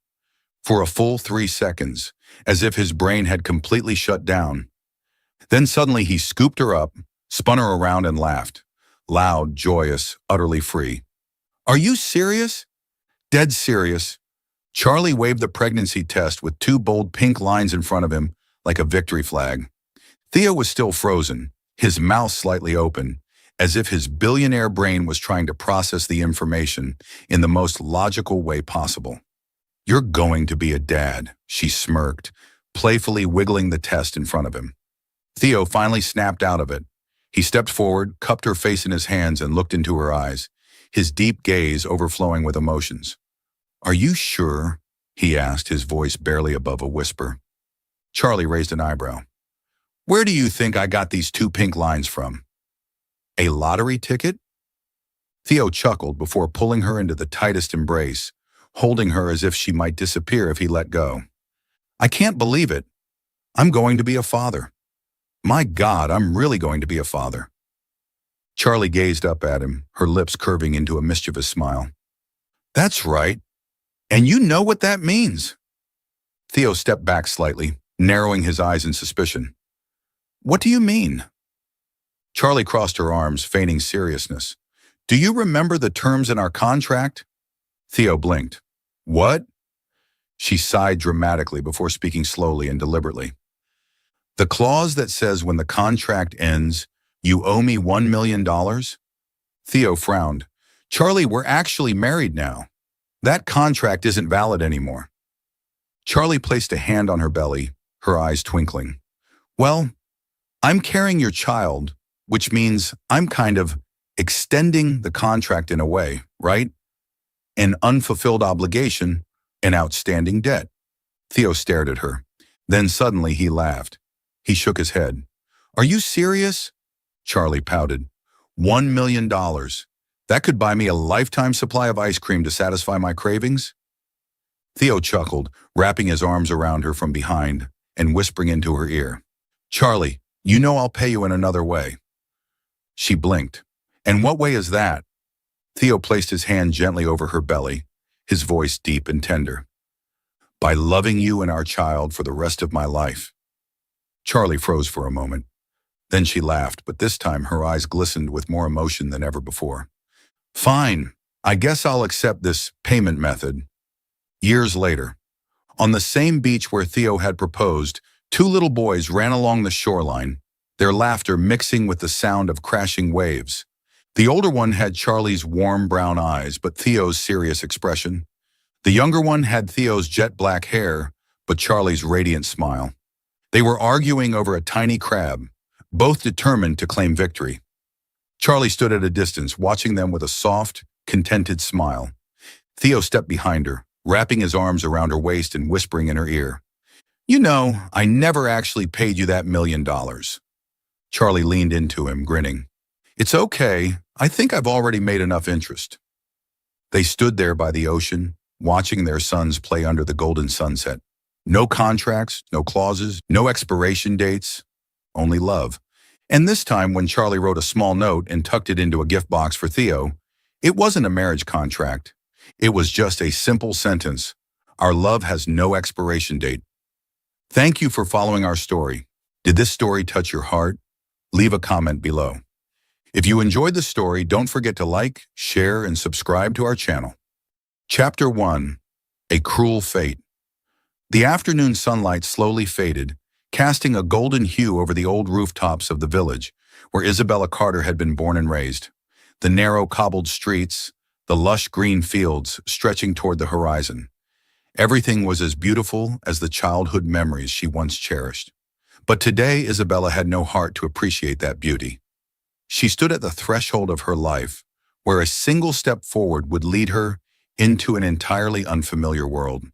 For a full 3 seconds, as if his brain had completely shut down. Then suddenly he scooped her up, spun her around and laughed. Loud, joyous, utterly free. "Are you serious?" "Dead serious." Charlie waved the pregnancy test with 2 bold pink lines in front of him, like a victory flag. Theo was still frozen, his mouth slightly open, as if his billionaire brain was trying to process the information in the most logical way possible. "You're going to be a dad," she smirked, playfully wiggling the test in front of him. Theo finally snapped out of it. He stepped forward, cupped her face in his hands, and looked into her eyes, his deep gaze overflowing with emotions. "Are you sure?" he asked, his voice barely above a whisper. Charlie raised an eyebrow. "Where do you think I got these 2 pink lines from? A lottery ticket?" Theo chuckled before pulling her into the tightest embrace, holding her as if she might disappear if he let go. "I can't believe it. I'm going to be a father. My God, I'm really going to be a father." Charlie gazed up at him, her lips curving into a mischievous smile. "That's right. And you know what that means." Theo stepped back slightly, narrowing his eyes in suspicion. "What do you mean?" Charlie crossed her arms, feigning seriousness. "Do you remember the terms in our contract?" Theo blinked. "What?" She sighed dramatically before speaking slowly and deliberately. "The clause that says when the contract ends, you owe me $1 million? Theo frowned. "Charlie, we're actually married now. That contract isn't valid anymore." Charlie placed a hand on her belly, her eyes twinkling. "Well, I'm carrying your child, which means I'm kind of extending the contract in a way, right? An unfulfilled obligation, an outstanding debt." Theo stared at her. Then suddenly he laughed. He shook his head. "Are you serious?" Charlie pouted. $1 million. That could buy me a lifetime supply of ice cream to satisfy my cravings?" Theo chuckled, wrapping his arms around her from behind and whispering into her ear. "Charlie, you know I'll pay you in another way." She blinked. "And what way is that?" Theo placed his hand gently over her belly, his voice deep and tender. "By loving you and our child for the rest of my life." Charlie froze for a moment. Then she laughed, but this time her eyes glistened with more emotion than ever before. "Fine, I guess I'll accept this payment method." Years later, on the same beach where Theo had proposed, 2 little boys ran along the shoreline, their laughter mixing with the sound of crashing waves. The older one had Charlie's warm brown eyes, but Theo's serious expression. The younger one had Theo's jet black hair, but Charlie's radiant smile. They were arguing over a tiny crab, both determined to claim victory. Charlie stood at a distance, watching them with a soft, contented smile. Theo stepped behind her, wrapping his arms around her waist and whispering in her ear, "You know, I never actually paid you that $1 million. Charlie leaned into him, grinning. "It's okay. I think I've already made enough interest." They stood there by the ocean, watching their sons play under the golden sunset. No contracts, no clauses, no expiration dates, only love. And this time, when Charlie wrote a small note and tucked it into a gift box for Theo, it wasn't a marriage contract. It was just a simple sentence: "Our love has no expiration date." Thank you for following our story. Did this story touch your heart? Leave a comment below. If you enjoyed the story, don't forget to like, share, and subscribe to our channel. Chapter 1. A Cruel Fate. The afternoon sunlight slowly faded, casting a golden hue over the old rooftops of the village, where Isabella Carter had been born and raised. The narrow cobbled streets, the lush green fields stretching toward the horizon. Everything was as beautiful as the childhood memories she once cherished. But today, Isabella had no heart to appreciate that beauty. She stood at the threshold of her life, where a single step forward would lead her into an entirely unfamiliar world,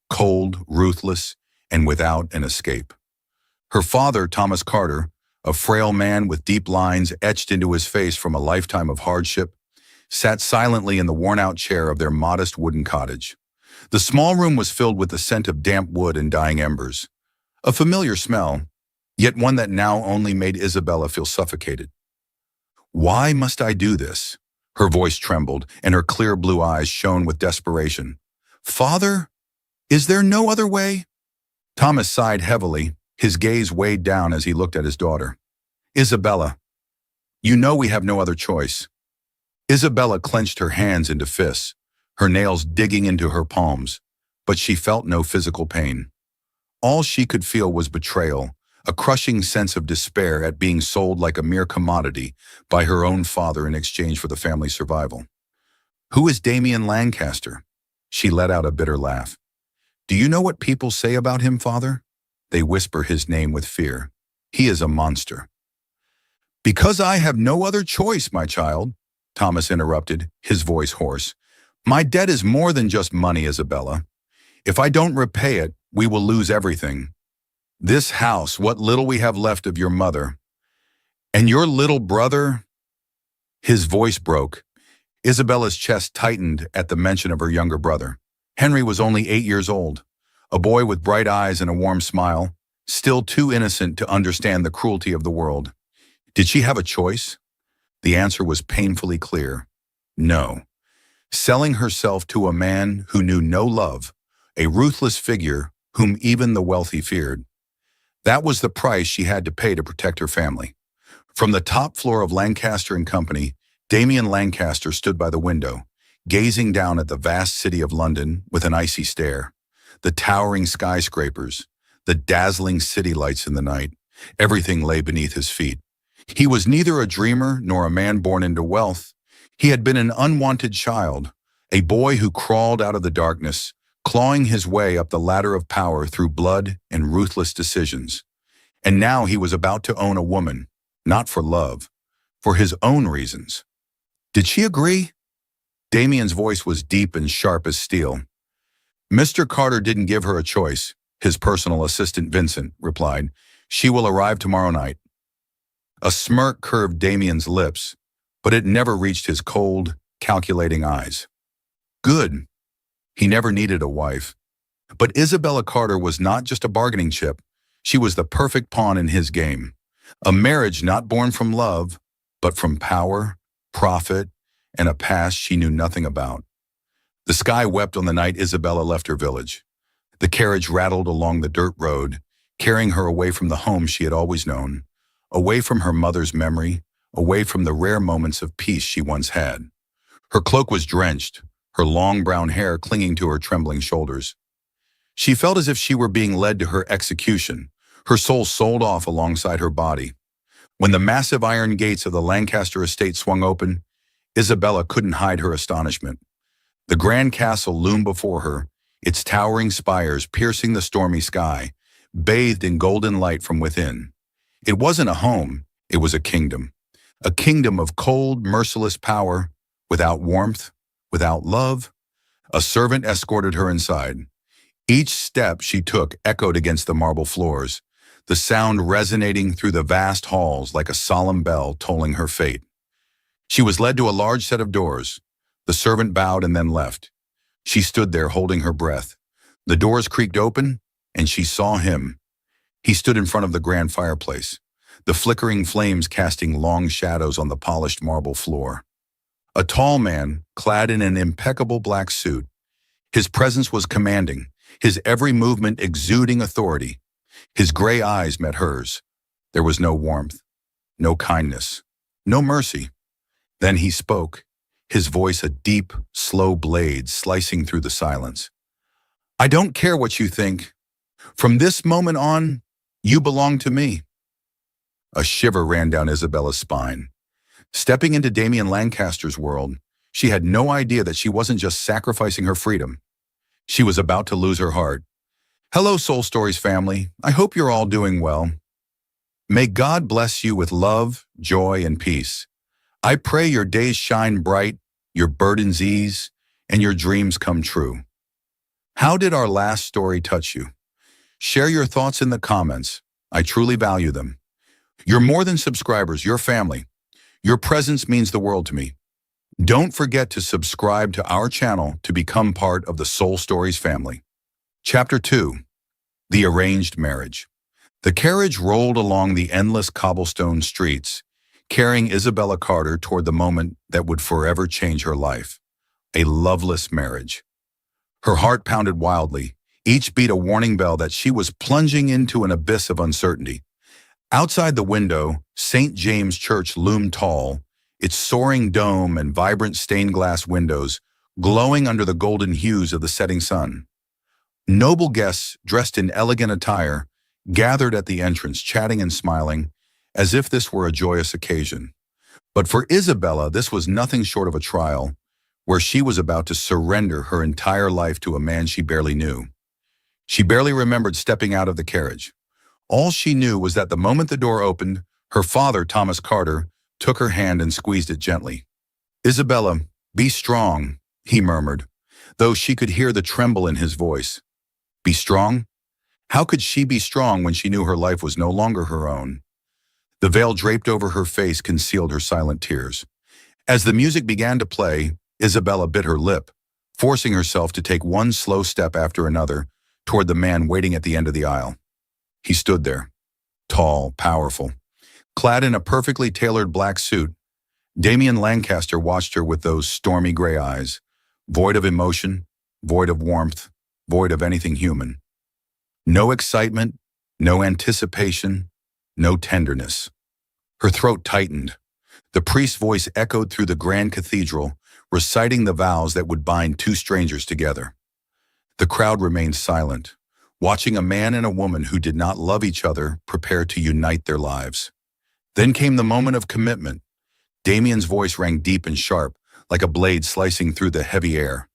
cold, ruthless, and without an escape. Her father, Thomas Carter, a frail man with deep lines etched into his face from a lifetime of hardship, sat silently in the worn-out chair of their modest wooden cottage. The small room was filled with the scent of damp wood and dying embers, a familiar smell, yet one that now only made Isabella feel suffocated. "Why must I do this?" Her voice trembled, and her clear blue eyes shone with desperation. "Father, is there no other way?" Thomas sighed heavily, his gaze weighed down as he looked at his daughter. "Isabella, you know we have no other choice." Isabella clenched her hands into fists, her nails digging into her palms, but she felt no physical pain. All she could feel was betrayal, a crushing sense of despair at being sold like a mere commodity by her own father in exchange for the family's survival. "Who is Damien Lancaster?" She let out a bitter laugh. "Do you know what people say about him, father? They whisper his name with fear. He is a monster." "Because I have no other choice, my child," Thomas interrupted, his voice hoarse. "My debt is more than just money, Isabella. If I don't repay it, we will lose everything. This house, what little we have left of your mother. And your little brother?" His voice broke. Isabella's chest tightened at the mention of her younger brother. Henry was only 8 years old, a boy with bright eyes and a warm smile, still too innocent to understand the cruelty of the world. Did she have a choice? The answer was painfully clear. No. Selling herself to a man who knew no love, a ruthless figure whom even the wealthy feared. That was the price she had to pay to protect her family. From the top floor of Lancaster and Company, Damien Lancaster stood by the window, gazing down at the vast city of London with an icy stare. The towering skyscrapers, the dazzling city lights in the night, everything lay beneath his feet. He was neither a dreamer nor a man born into wealth. He had been an unwanted child, a boy who crawled out of the darkness, clawing his way up the ladder of power through blood and ruthless decisions. And now he was about to own a woman, not for love, for his own reasons. Did she agree? Damien's voice was deep and sharp as steel. "Mr. Carter didn't give her a choice," his personal assistant Vincent replied. "She will arrive tomorrow night." A smirk curved Damien's lips, but it never reached his cold, calculating eyes. Good. He never needed a wife. But Isabella Carter was not just a bargaining chip. She was the perfect pawn in his game. A marriage not born from love, but from power, profit, and a past she knew nothing about. The sky wept on the night Isabella left her village. The carriage rattled along the dirt road, carrying her away from the home she had always known, away from her mother's memory, away from the rare moments of peace she once had. Her cloak was drenched, her long brown hair clinging to her trembling shoulders. She felt as if she were being led to her execution, her soul sold off alongside her body. When the massive iron gates of the Lancaster estate swung open, Isabella couldn't hide her astonishment. The grand castle loomed before her, its towering spires piercing the stormy sky, bathed in golden light from within. It wasn't a home, it was a kingdom of cold, merciless power, without warmth, without love. A servant escorted her inside. Each step she took echoed against the marble floors, the sound resonating through the vast halls like a solemn bell tolling her fate. She was led to a large set of doors. The servant bowed and then left. She stood there holding her breath. The doors creaked open, and she saw him. He stood in front of the grand fireplace, the flickering flames casting long shadows on the polished marble floor. A tall man, clad in an impeccable black suit. His presence was commanding, his every movement exuding authority. His gray eyes met hers. There was no warmth, no kindness, no mercy. Then he spoke, his voice a deep, slow blade slicing through the silence. "I don't care what you think. From this moment on, you belong to me." A shiver ran down Isabella's spine. Stepping into Damien Lancaster's world, she had no idea that she wasn't just sacrificing her freedom. She was about to lose her heart. Hello, Soul Stories family. I hope you're all doing well. May God bless you with love, joy, and peace. I pray your days shine bright, your burdens ease, and your dreams come true. How did our last story touch you? Share your thoughts in the comments. I truly value them. You're more than subscribers, you're family. Your presence means the world to me. Don't forget to subscribe to our channel to become part of the Soul Stories family. Chapter 2. The Arranged Marriage. The carriage rolled along the endless cobblestone streets, carrying Isabella Carter toward the moment that would forever change her life. A loveless marriage. Her heart pounded wildly, each beat a warning bell that she was plunging into an abyss of uncertainty. Outside the window, St. James Church loomed tall, its soaring dome and vibrant stained glass windows glowing under the golden hues of the setting sun. Noble guests, dressed in elegant attire, gathered at the entrance, chatting and smiling, as if this were a joyous occasion. But for Isabella, this was nothing short of a trial, where she was about to surrender her entire life to a man she barely knew. She barely remembered stepping out of the carriage. All she knew was that the moment the door opened, her father, Thomas Carter, took her hand and squeezed it gently. "Isabella, be strong," he murmured, though she could hear the tremble in his voice. Be strong? How could she be strong when she knew her life was no longer her own? The veil draped over her face concealed her silent tears. As the music began to play, Isabella bit her lip, forcing herself to take one slow step after another toward the man waiting at the end of the aisle. He stood there, tall, powerful. Clad in a perfectly tailored black suit, Damien Lancaster watched her with those stormy gray eyes, void of emotion, void of warmth, void of anything human. No excitement, no anticipation, no tenderness. Her throat tightened. The priest's voice echoed through the grand cathedral, reciting the vows that would bind two strangers together. The crowd remained silent, watching a man and a woman who did not love each other prepare to unite their lives. Then came the moment of commitment. Damien's voice rang deep and sharp, like a blade slicing through the heavy air.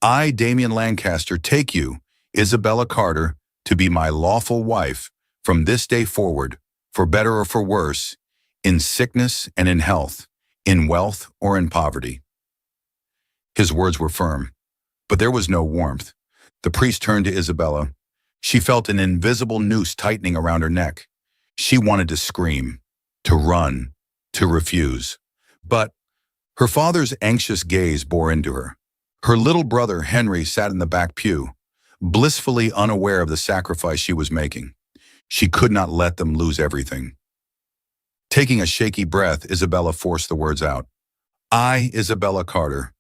"I, Damien Lancaster, take you, Isabella Carter, to be my lawful wife from this day forward, for better or for worse, in sickness and in health, in wealth or in poverty." His words were firm, but there was no warmth. The priest turned to Isabella. She felt an invisible noose tightening around her neck. She wanted to scream, to run, to refuse. But her father's anxious gaze bore into her. Her little brother, Henry, sat in the back pew, blissfully unaware of the sacrifice she was making. She could not let them lose everything. Taking a shaky breath, Isabella forced the words out. "I, Isabella Carter,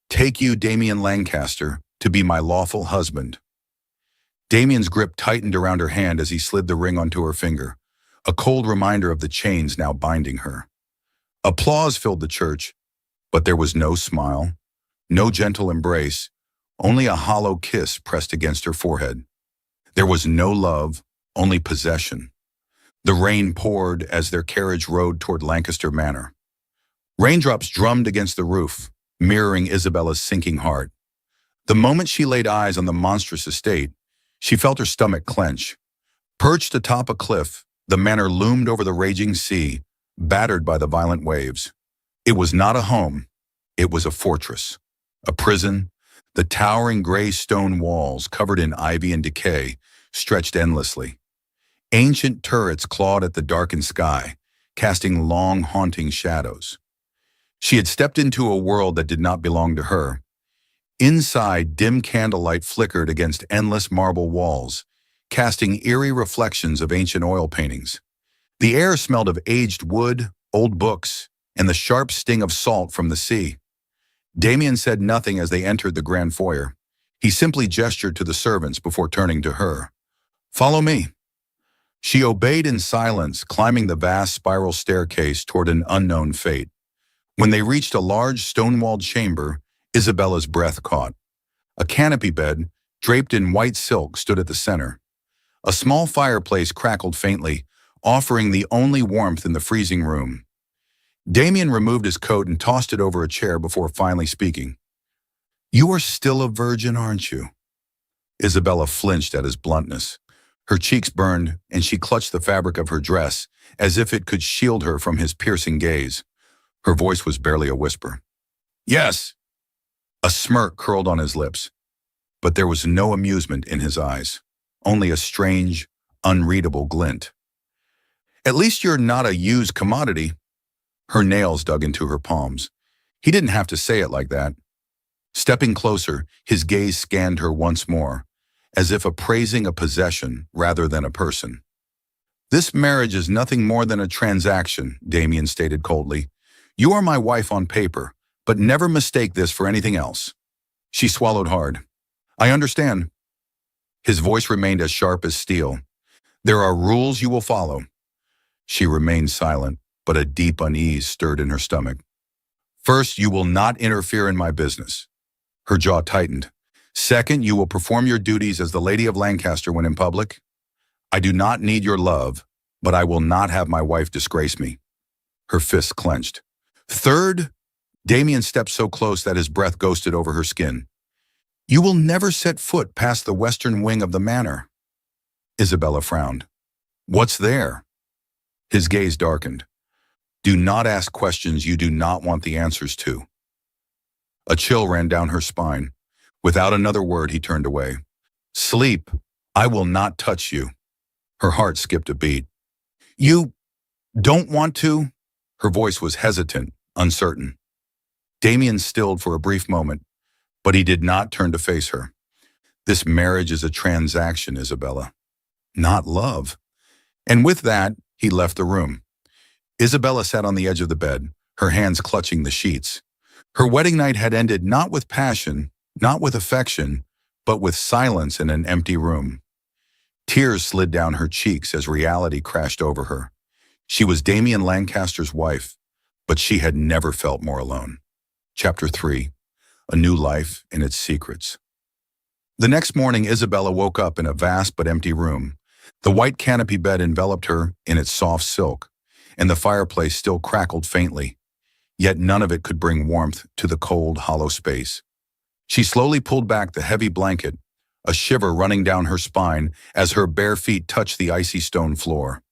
take you, Damien Lancaster, to be my lawful husband." Damien's grip tightened around her hand as he slid the ring onto her finger, a cold reminder of the chains now binding her. Applause filled the church, but there was no smile, no gentle embrace, only a hollow kiss pressed against her forehead. There was no love, only possession. The rain poured as their carriage rode toward Lancaster Manor. Raindrops drummed against the roof, mirroring Isabella's sinking heart. The moment she laid eyes on the monstrous estate, she felt her stomach clench. Perched atop a cliff, the manor loomed over the raging sea, battered by the violent waves. It was not a home, it was a fortress, a prison. The towering gray stone walls, covered in ivy and decay, stretched endlessly. Ancient turrets clawed at the darkened sky, casting long, haunting shadows. She had stepped into a world that did not belong to her. Inside, dim candlelight flickered against endless marble walls, casting eerie reflections of ancient oil paintings. The air smelled of aged wood, old books, and the sharp sting of salt from the sea. Damien said nothing as they entered the grand foyer. He simply gestured to the servants before turning to her. "Follow me." She obeyed in silence, climbing the vast spiral staircase toward an unknown fate. When they reached a large stone-walled chamber, Isabella's breath caught. A canopy bed, draped in white silk, stood at the center. A small fireplace crackled faintly, offering the only warmth in the freezing room. Damien removed his coat and tossed it over a chair before finally speaking. "You are still a virgin, aren't you?" Isabella flinched at his bluntness. Her cheeks burned, and she clutched the fabric of her dress as if it could shield her from his piercing gaze. Her voice was barely a whisper. "Yes." A smirk curled on his lips, but there was no amusement in his eyes, only a strange, unreadable glint. "At least you're not a used commodity." Her nails dug into her palms. He didn't have to say it like that. Stepping closer, his gaze scanned her once more, as if appraising a possession rather than a person. "This marriage is nothing more than a transaction," Damien stated coldly. "You are my wife on paper, but never mistake this for anything else." She swallowed hard. "I understand." His voice remained as sharp as steel. "There are rules you will follow." She remained silent, but a deep unease stirred in her stomach. "First, you will not interfere in my business." Her jaw tightened. Second, you will perform your duties as the Lady of Lancaster when in public. I do not need your love, but I will not have my wife disgrace me. Her fists clenched. Third, Damien stepped so close that his breath ghosted over her skin. You will never set foot past the western wing of the manor. Isabella frowned. What's there? His gaze darkened. Do not ask questions you do not want the answers to. A chill ran down her spine. Without another word, he turned away. Sleep. I will not touch you. Her heart skipped a beat. You don't want to? Her voice was hesitant, uncertain. Damien stilled for a brief moment, but he did not turn to face her. This marriage is a transaction, Isabella, not love. And with that, he left the room. Isabella sat on the edge of the bed, her hands clutching the sheets. Her wedding night had ended not with passion, not with affection, but with silence in an empty room. Tears slid down her cheeks as reality crashed over her. She was Damien Lancaster's wife, but she had never felt more alone. Chapter 3. A New Life and Its Secrets. The next morning, Isabella woke up in a vast but empty room. The white canopy bed enveloped her in its soft silk, and the fireplace still crackled faintly. Yet none of it could bring warmth to the cold, hollow space. She slowly pulled back the heavy blanket, a shiver running down her spine as her bare feet touched the icy stone floor.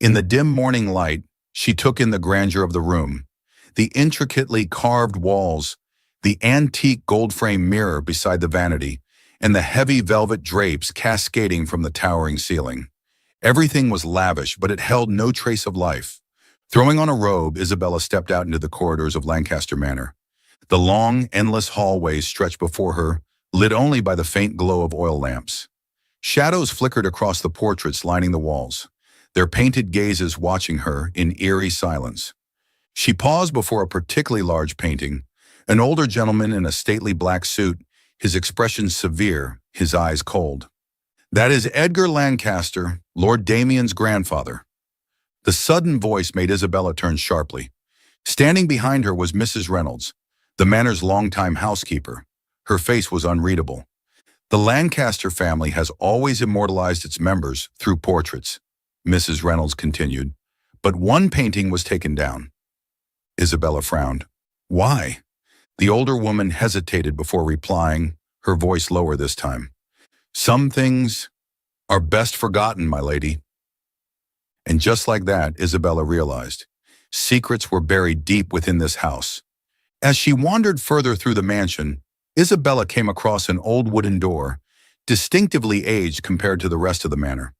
In the dim morning light, she took in the grandeur of the room, the intricately carved walls, the antique gold-frame mirror beside the vanity, and the heavy velvet drapes cascading from the towering ceiling. Everything was lavish, but it held no trace of life. Throwing on a robe, Isabella stepped out into the corridors of Lancaster Manor. The long, endless hallways stretched before her, lit only by the faint glow of oil lamps. Shadows flickered across the portraits lining the walls, their painted gazes watching her in eerie silence. She paused before a particularly large painting, an older gentleman in a stately black suit, his expression severe, his eyes cold. That is Edgar Lancaster, Lord Damien's grandfather. The sudden voice made Isabella turn sharply. Standing behind her was Mrs. Reynolds, the manor's longtime housekeeper. Her face was unreadable. The Lancaster family has always immortalized its members through portraits, Mrs. Reynolds continued, but one painting was taken down. Isabella frowned. Why? The older woman hesitated before replying, her voice lower this time. Some things are best forgotten, my lady. And just like that, Isabella realized, secrets were buried deep within this house. As she wandered further through the mansion, Isabella came across an old wooden door, distinctively aged compared to the rest of the manor.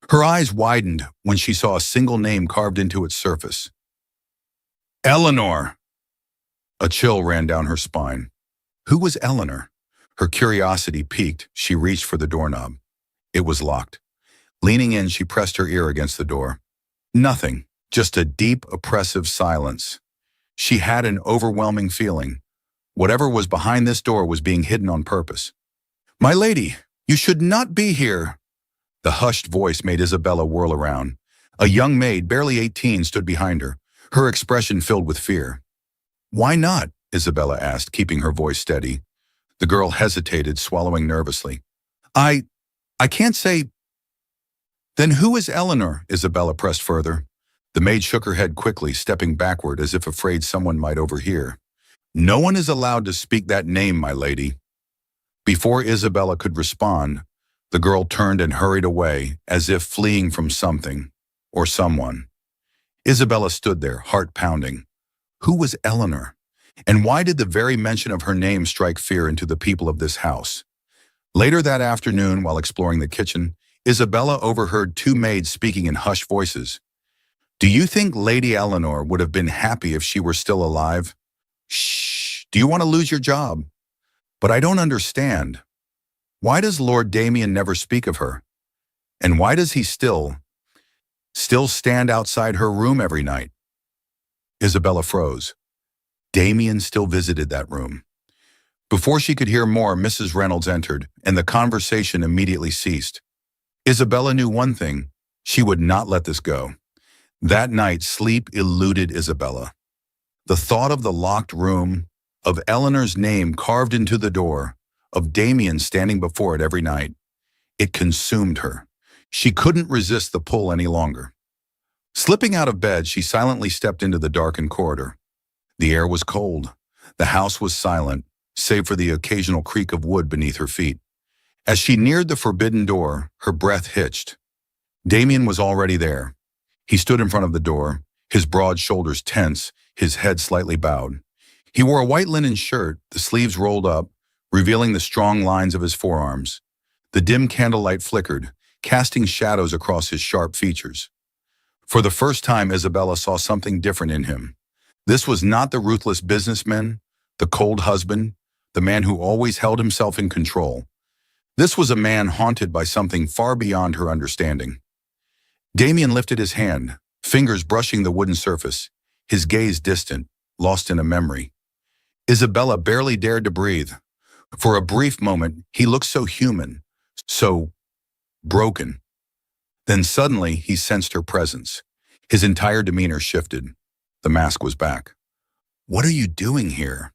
Her eyes widened when she saw a single name carved into its surface. Eleanor! A chill ran down her spine. Who was Eleanor? Her curiosity piqued, she reached for the doorknob. It was locked. Leaning in, she pressed her ear against the door. Nothing, just a deep, oppressive silence. She had an overwhelming feeling. Whatever was behind this door was being hidden on purpose. My lady, you should not be here. The hushed voice made Isabella whirl around. A young maid, barely 18, stood behind her, her expression filled with fear. Why not? Isabella asked, keeping her voice steady. The girl hesitated, swallowing nervously. I can't say. Then who is Eleanor? Isabella pressed further. The maid shook her head quickly, stepping backward as if afraid someone might overhear. No one is allowed to speak that name, my lady. Before Isabella could respond, the girl turned and hurried away, as if fleeing from something or someone. Isabella stood there, heart pounding. Who was Eleanor? And why did the very mention of her name strike fear into the people of this house? Later that afternoon, while exploring the kitchen, Isabella overheard two maids speaking in hushed voices. Do you think Lady Eleanor would have been happy if she were still alive? Shh, do you want to lose your job? But I don't understand. Why does Lord Damien never speak of her? And why does he still stand outside her room every night? Isabella froze. Damien still visited that room. Before she could hear more, Mrs. Reynolds entered, and the conversation immediately ceased. Isabella knew one thing. She would not let this go. That night, sleep eluded Isabella. The thought of the locked room, of Eleanor's name carved into the door, of Damien standing before it every night. It consumed her. She couldn't resist the pull any longer. Slipping out of bed, she silently stepped into the darkened corridor. The air was cold. The house was silent, save for the occasional creak of wood beneath her feet. As she neared the forbidden door, her breath hitched. Damien was already there. He stood in front of the door, his broad shoulders tense, his head slightly bowed. He wore a white linen shirt, the sleeves rolled up, revealing the strong lines of his forearms. The dim candlelight flickered, casting shadows across his sharp features. For the first time, Isabella saw something different in him. This was not the ruthless businessman, the cold husband, the man who always held himself in control. This was a man haunted by something far beyond her understanding. Damien lifted his hand, fingers brushing the wooden surface, his gaze distant, lost in a memory. Isabella barely dared to breathe. For a brief moment, he looked so human, so broken. Then suddenly, he sensed her presence. His entire demeanor shifted. The mask was back. "What are you doing here?"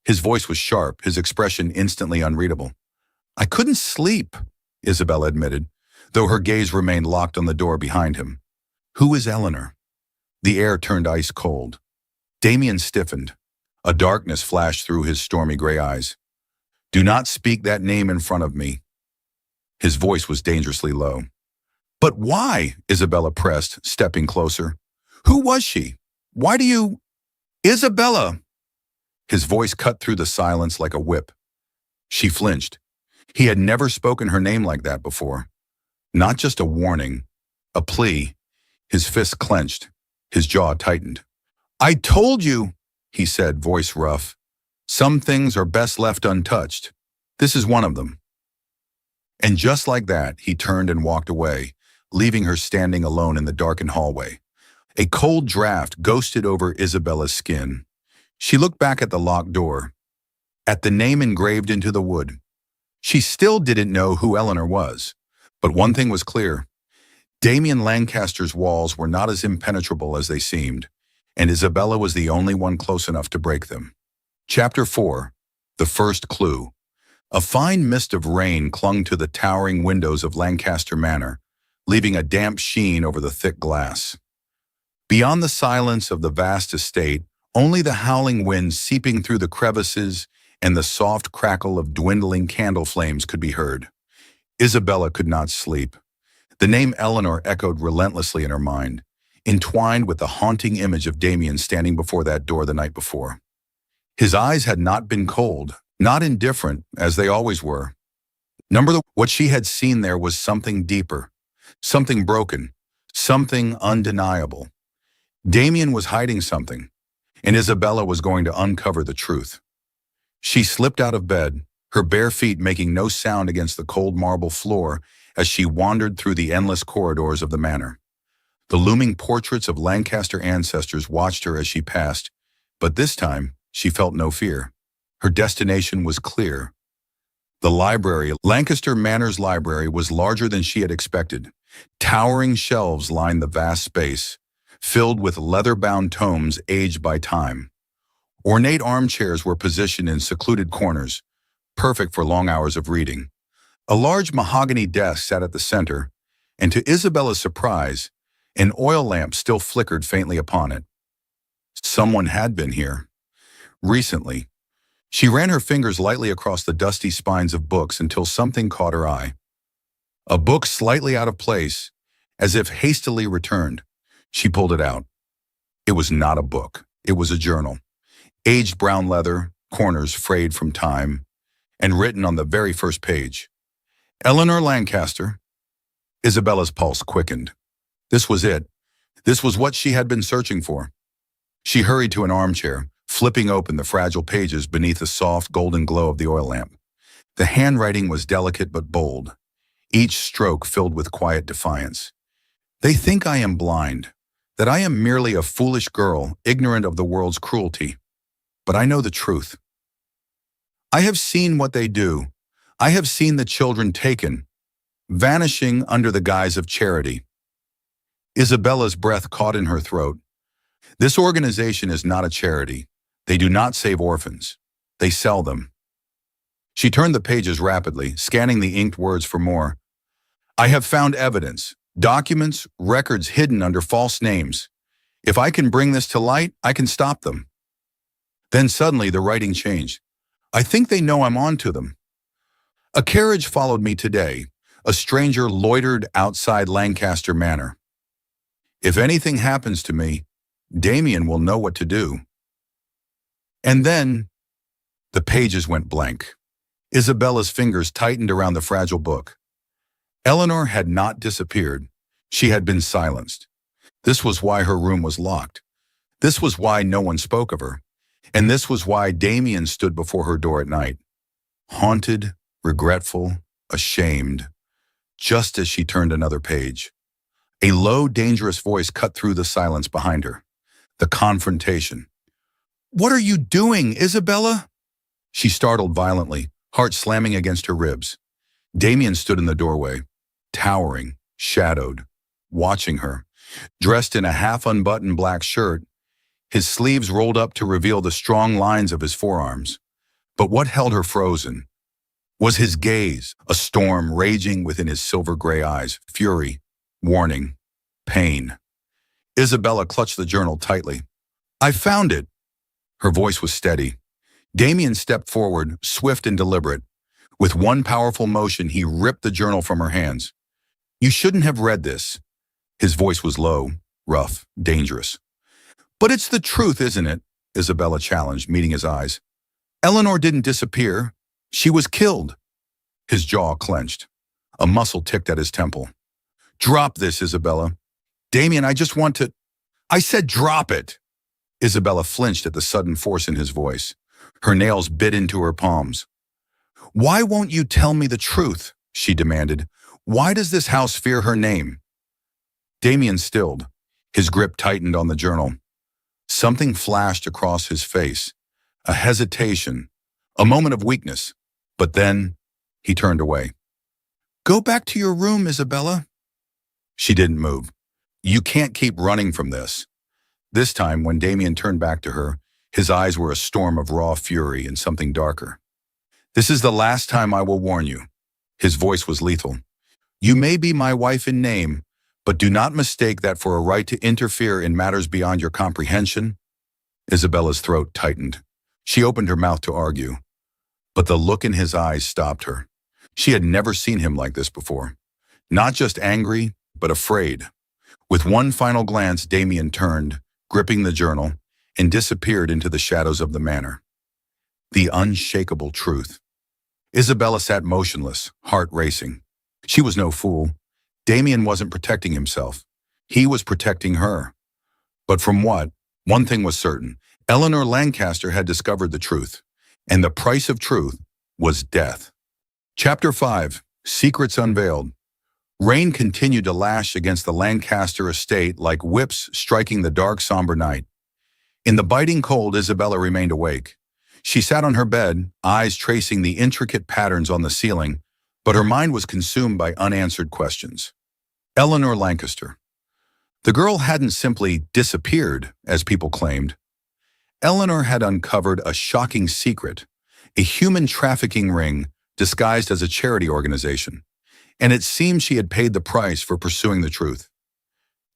His voice was sharp, his expression instantly unreadable. "I couldn't sleep," Isabella admitted, though her gaze remained locked on the door behind him. "Who is Eleanor?" The air turned ice cold. Damien stiffened. A darkness flashed through his stormy gray eyes. "Do not speak that name in front of me." His voice was dangerously low. "But why?" Isabella pressed, stepping closer. "Who was she? Why do you—" "Isabella!" His voice cut through the silence like a whip. She flinched. He had never spoken her name like that before. Not just a warning, a plea. His fists clenched, his jaw tightened. "I told you," he said, voice rough. "Some things are best left untouched. This is one of them." And just like that, he turned and walked away, leaving her standing alone in the darkened hallway. A cold draft ghosted over Isabella's skin. She looked back at the locked door, at the name engraved into the wood. She still didn't know who Eleanor was. But one thing was clear. Damien Lancaster's walls were not as impenetrable as they seemed, and Isabella was the only one close enough to break them. Chapter 4. The First Clue. A fine mist of rain clung to the towering windows of Lancaster Manor, leaving a damp sheen over the thick glass. Beyond the silence of the vast estate, only the howling wind seeping through the crevices and the soft crackle of dwindling candle flames could be heard. Isabella could not sleep. The name Eleanor echoed relentlessly in her mind, entwined with the haunting image of Damien standing before that door the night before. His eyes had not been cold, not indifferent, as they always were. What she had seen there was something deeper, something broken, something undeniable. Damien was hiding something, and Isabella was going to uncover the truth. She slipped out of bed, her bare feet making no sound against the cold marble floor as she wandered through the endless corridors of the manor. The looming portraits of Lancaster ancestors watched her as she passed, but this time she felt no fear. Her destination was clear. The library, Lancaster Manor's library, was larger than she had expected. Towering shelves lined the vast space, filled with leather-bound tomes aged by time. Ornate armchairs were positioned in secluded corners, perfect for long hours of reading. A large mahogany desk sat at the center, and to Isabella's surprise, an oil lamp still flickered faintly upon it. Someone had been here. Recently. She ran her fingers lightly across the dusty spines of books until something caught her eye. A book slightly out of place, as if hastily returned. She pulled it out. It was not a book. It was a journal. Aged brown leather, corners frayed from time, and written on the very first page. Eleanor Lancaster. Isabella's pulse quickened. This was it. This was what she had been searching for. She hurried to an armchair, flipping open the fragile pages beneath the soft golden glow of the oil lamp. The handwriting was delicate but bold, each stroke filled with quiet defiance. "They think I am blind, that I am merely a foolish girl, ignorant of the world's cruelty. But I know the truth. I have seen what they do. I have seen the children taken, vanishing under the guise of charity." Isabella's breath caught in her throat. This organization is not a charity. They do not save orphans. They sell them. She turned the pages rapidly, scanning the inked words for more. I have found evidence, documents, records hidden under false names. If I can bring this to light, I can stop them. Then suddenly the writing changed. I think they know I'm on to them. A carriage followed me today. A stranger loitered outside Lancaster Manor. If anything happens to me, Damien will know what to do. And then the pages went blank. Isabella's fingers tightened around the fragile book. Eleanor had not disappeared. She had been silenced. This was why her room was locked. This was why no one spoke of her. And this was why Damien stood before her door at night. Haunted, regretful, ashamed, just as she turned another page. A low, dangerous voice cut through the silence behind her. The confrontation. What are you doing, Isabella? She startled violently, heart slamming against her ribs. Damien stood in the doorway, towering, shadowed, watching her. Dressed in a half-unbuttoned black shirt, his sleeves rolled up to reveal the strong lines of his forearms. But what held her frozen was his gaze, a storm raging within his silver-gray eyes, fury, warning, pain. Isabella clutched the journal tightly. I found it. Her voice was steady. Damien stepped forward, swift and deliberate. With one powerful motion, he ripped the journal from her hands. You shouldn't have read this. His voice was low, rough, dangerous. But it's the truth, isn't it? Isabella challenged, meeting his eyes. Eleanor didn't disappear. She was killed. His jaw clenched. A muscle ticked at his temple. Drop this, Isabella. Damien, I just want to... I said drop it. Isabella flinched at the sudden force in his voice. Her nails bit into her palms. Why won't you tell me the truth? She demanded. Why does this house fear her name? Damien stilled. His grip tightened on the journal. Something flashed across his face. A hesitation. A moment of weakness. But then he turned away. Go back to your room, Isabella. She didn't move. You can't keep running from this. This time, when Damien turned back to her, his eyes were a storm of raw fury and something darker. This is the last time I will warn you. His voice was lethal. You may be my wife in name, but do not mistake that for a right to interfere in matters beyond your comprehension. Isabella's throat tightened. She opened her mouth to argue, but the look in his eyes stopped her. She had never seen him like this before. Not just angry, but afraid. With one final glance, Damien turned, gripping the journal, and disappeared into the shadows of the manor. The unshakable truth. Isabella sat motionless, heart racing. She was no fool. Damien wasn't protecting himself. He was protecting her. But from what? One thing was certain. Eleanor Lancaster had discovered the truth, and the price of truth was death. Chapter 5. Secrets Unveiled. Rain continued to lash against the Lancaster estate like whips striking the dark, somber night. In the biting cold, Isabella remained awake. She sat on her bed, eyes tracing the intricate patterns on the ceiling, but her mind was consumed by unanswered questions. Eleanor Lancaster. The girl hadn't simply disappeared, as people claimed. Eleanor had uncovered a shocking secret, a human trafficking ring disguised as a charity organization, and it seemed she had paid the price for pursuing the truth.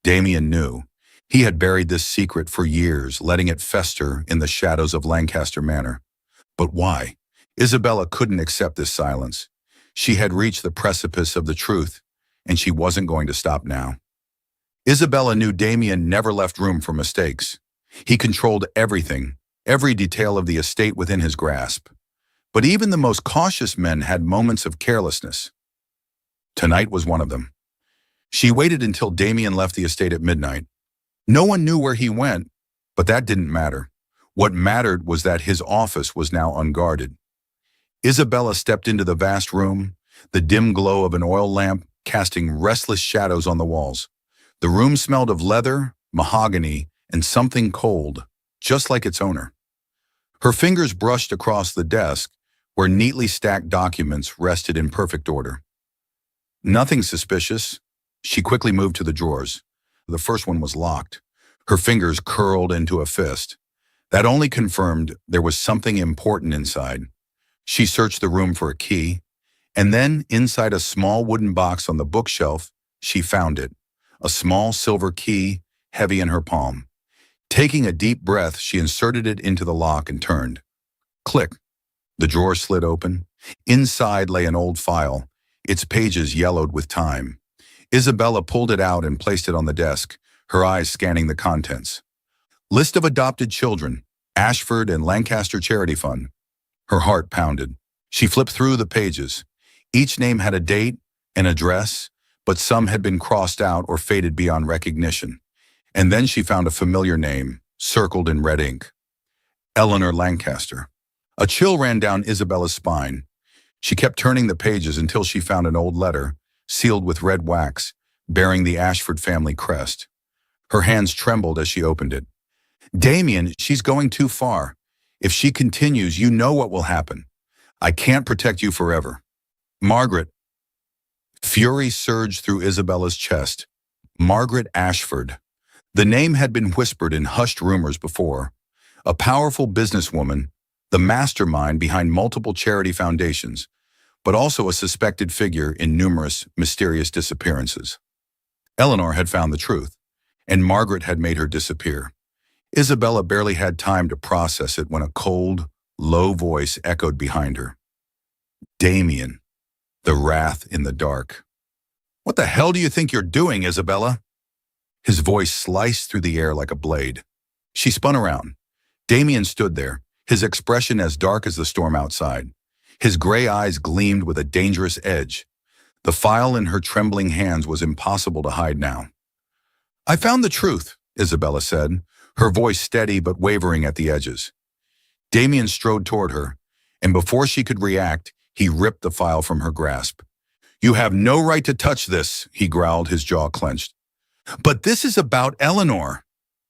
Damien knew. He had buried this secret for years, letting it fester in the shadows of Lancaster Manor. But why? Isabella couldn't accept this silence. She had reached the precipice of the truth, and she wasn't going to stop now. Isabella knew Damien never left room for mistakes. He controlled everything, every detail of the estate within his grasp. But even the most cautious men had moments of carelessness. Tonight was one of them. She waited until Damien left the estate at midnight. No one knew where he went, but that didn't matter. What mattered was that his office was now unguarded. Isabella stepped into the vast room, the dim glow of an oil lamp casting restless shadows on the walls. The room smelled of leather, mahogany, and something cold, just like its owner. Her fingers brushed across the desk, where neatly stacked documents rested in perfect order. Nothing suspicious. She quickly moved to the drawers. The first one was locked. Her fingers curled into a fist. That only confirmed there was something important inside. She searched the room for a key, and then inside a small wooden box on the bookshelf, she found it, a small silver key, heavy in her palm. Taking a deep breath, she inserted it into the lock and turned. Click. The drawer slid open. Inside lay an old file, its pages yellowed with time. Isabella pulled it out and placed it on the desk, her eyes scanning the contents. List of adopted children, Ashford and Lancaster Charity Fund. Her heart pounded. She flipped through the pages. Each name had a date, an address, but some had been crossed out or faded beyond recognition. And then she found a familiar name, circled in red ink. Eleanor Lancaster. A chill ran down Isabella's spine. She kept turning the pages until she found an old letter, sealed with red wax, bearing the Ashford family crest. Her hands trembled as she opened it. Damien, she's going too far. If she continues, you know what will happen. I can't protect you forever. Margaret. Fury surged through Isabella's chest. Margaret Ashford. The name had been whispered in hushed rumors before. A powerful businesswoman, the mastermind behind multiple charity foundations, but also a suspected figure in numerous mysterious disappearances. Eleanor had found the truth, and Margaret had made her disappear. Isabella barely had time to process it when a cold, low voice echoed behind her. Damien, the wrath in the dark. What the hell do you think you're doing, Isabella? His voice sliced through the air like a blade. She spun around. Damien stood there, his expression as dark as the storm outside. His gray eyes gleamed with a dangerous edge. The file in her trembling hands was impossible to hide now. I found the truth, Isabella said, her voice steady but wavering at the edges. Damien strode toward her, and before she could react, he ripped the file from her grasp. You have no right to touch this, he growled, his jaw clenched. But this is about Eleanor,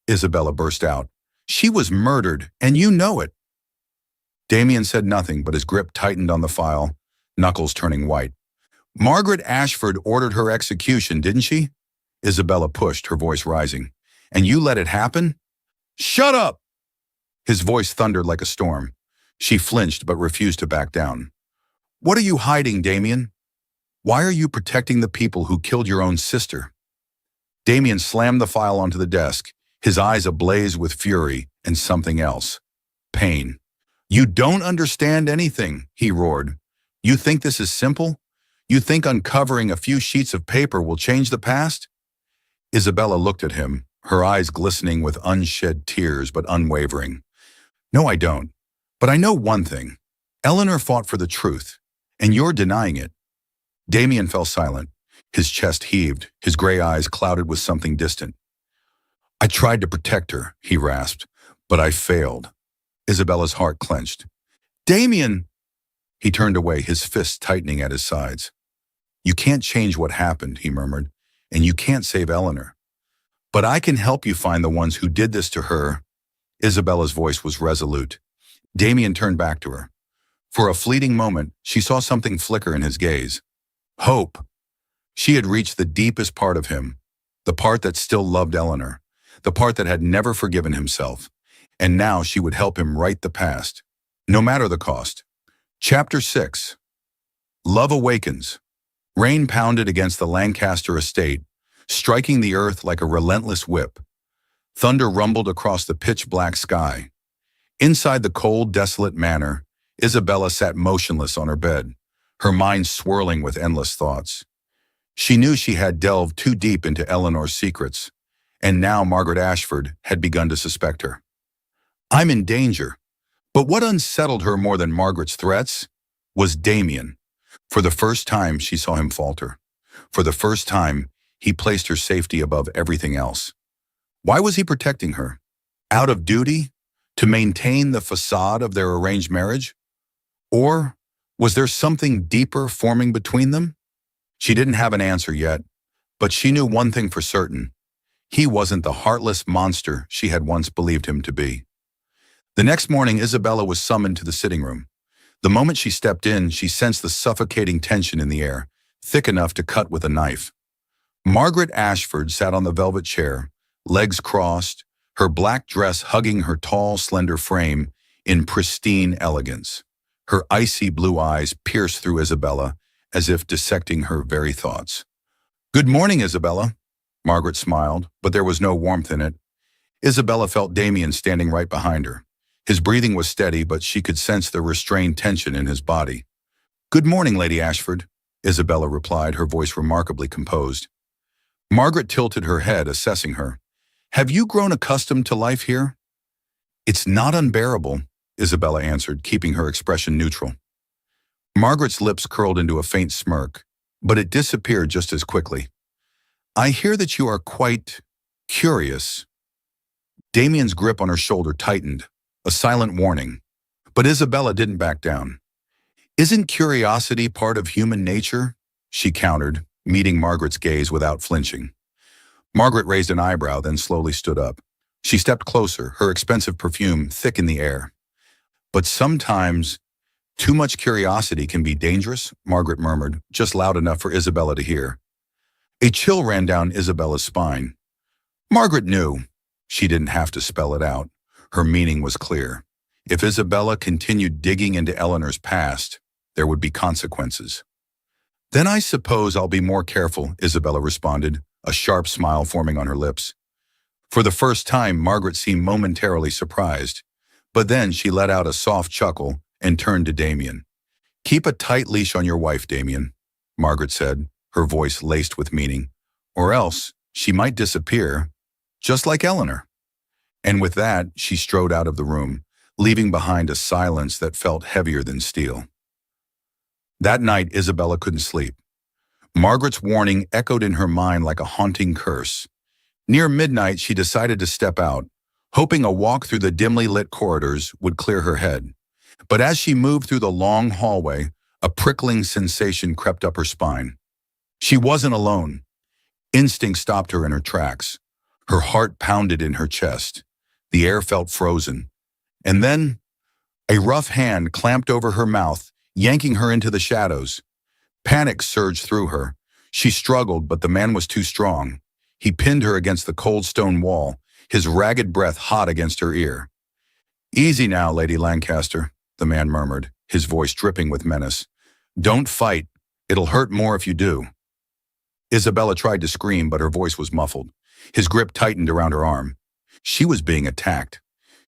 Isabella burst out. She was murdered, and you know it. Damien said nothing, but his grip tightened on the file, knuckles turning white. Margaret Ashford ordered her execution, didn't she? Isabella pushed, her voice rising. And you let it happen? Shut up! His voice thundered like a storm. She flinched but refused to back down. What are you hiding, Damien? Why are you protecting the people who killed your own sister? Damien slammed the file onto the desk, his eyes ablaze with fury and something else. Pain. You don't understand anything, he roared. You think this is simple? You think uncovering a few sheets of paper will change the past? Isabella looked at him, her eyes glistening with unshed tears but unwavering. No, I don't. But I know one thing. Eleanor fought for the truth, and you're denying it. Damien fell silent. His chest heaved, his gray eyes clouded with something distant. I tried to protect her, he rasped, but I failed. Isabella's heart clenched. Damien! He turned away, his fists tightening at his sides. You can't change what happened, he murmured, and you can't save Eleanor. But I can help you find the ones who did this to her. Isabella's voice was resolute. Damien turned back to her. For a fleeting moment, she saw something flicker in his gaze. Hope. She had reached the deepest part of him, the part that still loved Eleanor, the part that had never forgiven himself. And now she would help him right the past, no matter the cost. Chapter 6. Love Awakens. Rain pounded against the Lancaster estate, striking the earth like a relentless whip. Thunder rumbled across the pitch-black sky. Inside the cold, desolate manor, Isabella sat motionless on her bed, her mind swirling with endless thoughts. She knew she had delved too deep into Eleanor's secrets, and now Margaret Ashford had begun to suspect her. I'm in danger. But what unsettled her more than Margaret's threats was Damien. For the first time, she saw him falter. For the first time, he placed her safety above everything else. Why was he protecting her? Out of duty? To maintain the facade of their arranged marriage? Or was there something deeper forming between them? She didn't have an answer yet, but she knew one thing for certain. He wasn't the heartless monster she had once believed him to be. The next morning, Isabella was summoned to the sitting room. The moment she stepped in, she sensed the suffocating tension in the air, thick enough to cut with a knife. Margaret Ashford sat on the velvet chair, legs crossed, her black dress hugging her tall, slender frame in pristine elegance. Her icy blue eyes pierced through Isabella, as if dissecting her very thoughts. "Good morning, Isabella." Margaret smiled, but there was no warmth in it. Isabella felt Damien standing right behind her. His breathing was steady, but she could sense the restrained tension in his body. "Good morning, Lady Ashford," Isabella replied, her voice remarkably composed. Margaret tilted her head, assessing her. "Have you grown accustomed to life here?" "It's not unbearable," Isabella answered, keeping her expression neutral. Margaret's lips curled into a faint smirk, but it disappeared just as quickly. "I hear that you are quite curious." Damien's grip on her shoulder tightened, a silent warning. But Isabella didn't back down. "Isn't curiosity part of human nature?" she countered, meeting Margaret's gaze without flinching. Margaret raised an eyebrow, then slowly stood up. She stepped closer, her expensive perfume thick in the air. "But sometimes, too much curiosity can be dangerous," Margaret murmured, just loud enough for Isabella to hear. A chill ran down Isabella's spine. Margaret knew. She didn't have to spell it out. Her meaning was clear. If Isabella continued digging into Eleanor's past, there would be consequences. "Then I suppose I'll be more careful," Isabella responded, a sharp smile forming on her lips. For the first time, Margaret seemed momentarily surprised, but then she let out a soft chuckle and turned to Damien. "Keep a tight leash on your wife, Damien," Margaret said, her voice laced with meaning, "or else she might disappear, just like Eleanor." And with that, she strode out of the room, leaving behind a silence that felt heavier than steel. That night, Isabella couldn't sleep. Margaret's warning echoed in her mind like a haunting curse. Near midnight, she decided to step out, hoping a walk through the dimly lit corridors would clear her head. But as she moved through the long hallway, a prickling sensation crept up her spine. She wasn't alone. Instinct stopped her in her tracks. Her heart pounded in her chest. The air felt frozen. And then, a rough hand clamped over her mouth, yanking her into the shadows. Panic surged through her. She struggled, but the man was too strong. He pinned her against the cold stone wall, his ragged breath hot against her ear. "Easy now, Lady Lancaster," the man murmured, his voice dripping with menace. "Don't fight. It'll hurt more if you do." Isabella tried to scream, but her voice was muffled. His grip tightened around her arm. She was being attacked.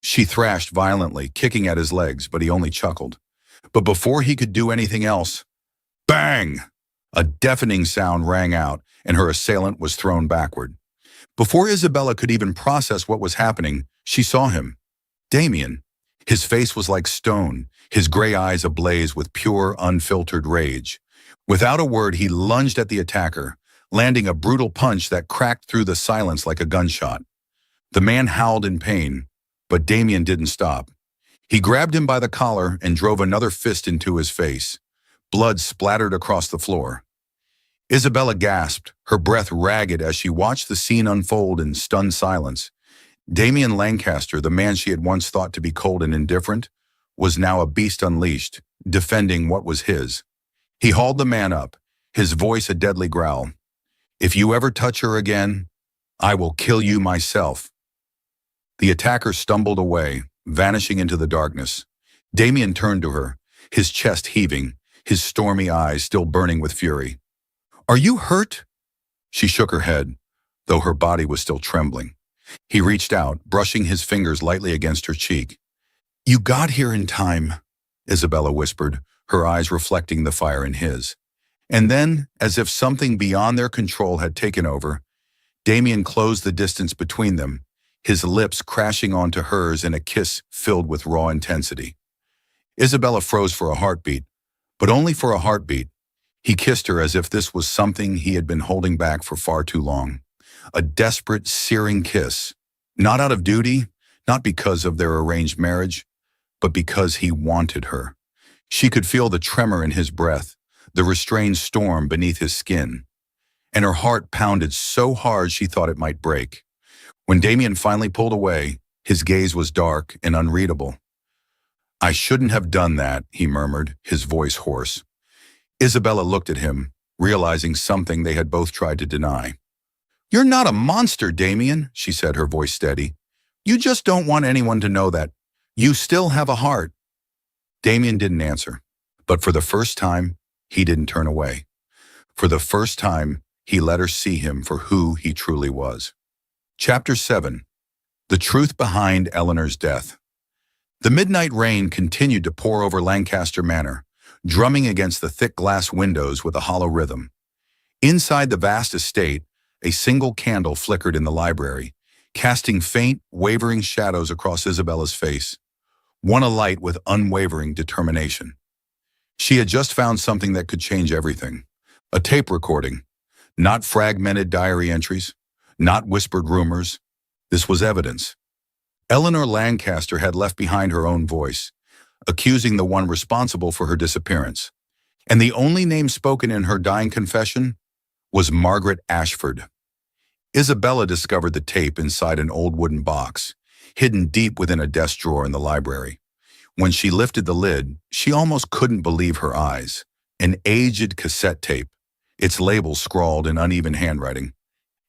She thrashed violently, kicking at his legs, but he only chuckled. But before he could do anything else, bang! A deafening sound rang out, and her assailant was thrown backward. Before Isabella could even process what was happening, she saw him. Damien. His face was like stone, his gray eyes ablaze with pure, unfiltered rage. Without a word, he lunged at the attacker, landing a brutal punch that cracked through the silence like a gunshot. The man howled in pain, but Damien didn't stop. He grabbed him by the collar and drove another fist into his face. Blood splattered across the floor. Isabella gasped, her breath ragged as she watched the scene unfold in stunned silence. Damien Lancaster, the man she had once thought to be cold and indifferent, was now a beast unleashed, defending what was his. He hauled the man up, his voice a deadly growl. "If you ever touch her again, I will kill you myself." The attacker stumbled away, vanishing into the darkness. Damien turned to her, his chest heaving, his stormy eyes still burning with fury. "Are you hurt?" She shook her head, though her body was still trembling. He reached out, brushing his fingers lightly against her cheek. "You got here in time," Isabella whispered, her eyes reflecting the fire in his. And then, as if something beyond their control had taken over, Damien closed the distance between them, his lips crashing onto hers in a kiss filled with raw intensity. Isabella froze for a heartbeat, but only for a heartbeat. He kissed her as if this was something he had been holding back for far too long. A desperate, searing kiss. Not out of duty, not because of their arranged marriage, but because he wanted her. She could feel the tremor in his breath, the restrained storm beneath his skin. And her heart pounded so hard she thought it might break. When Damien finally pulled away, his gaze was dark and unreadable. "I shouldn't have done that," he murmured, his voice hoarse. Isabella looked at him, realizing something they had both tried to deny. "You're not a monster, Damien," she said, her voice steady. "You just don't want anyone to know that. You still have a heart." Damien didn't answer. But for the first time, he didn't turn away. For the first time, he let her see him for who he truly was. Chapter 7. The Truth Behind Eleanor's Death. The midnight rain continued to pour over Lancaster Manor, drumming against the thick glass windows with a hollow rhythm. Inside the vast estate, a single candle flickered in the library, casting faint, wavering shadows across Isabella's face, one alight with unwavering determination. She had just found something that could change everything. A tape recording. Not fragmented diary entries, not whispered rumors. This was evidence. Eleanor Lancaster had left behind her own voice, accusing the one responsible for her disappearance. And the only name spoken in her dying confession was Margaret Ashford. Isabella discovered the tape inside an old wooden box, hidden deep within a desk drawer in the library. When she lifted the lid, she almost couldn't believe her eyes. An aged cassette tape, its label scrawled in uneven handwriting.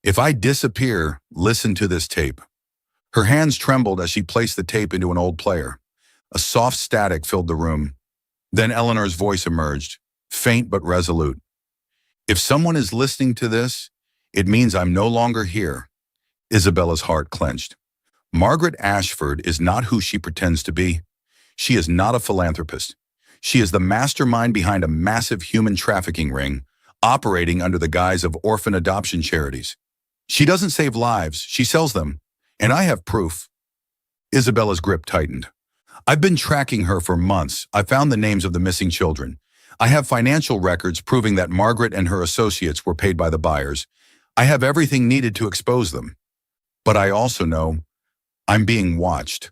"If I disappear, listen to this tape." Her hands trembled as she placed the tape into an old player. A soft static filled the room. Then Eleanor's voice emerged, faint but resolute. "If someone is listening to this, it means I'm no longer here." Isabella's heart clenched. Margaret Ashford is not who she pretends to be. She is not a philanthropist. She is the mastermind behind a massive human trafficking ring, operating under the guise of orphan adoption charities. She doesn't save lives, she sells them. And I have proof. Isabella's grip tightened. "I've been tracking her for months. I found the names of the missing children. I have financial records proving that Margaret and her associates were paid by the buyers. I have everything needed to expose them. But I also know I'm being watched."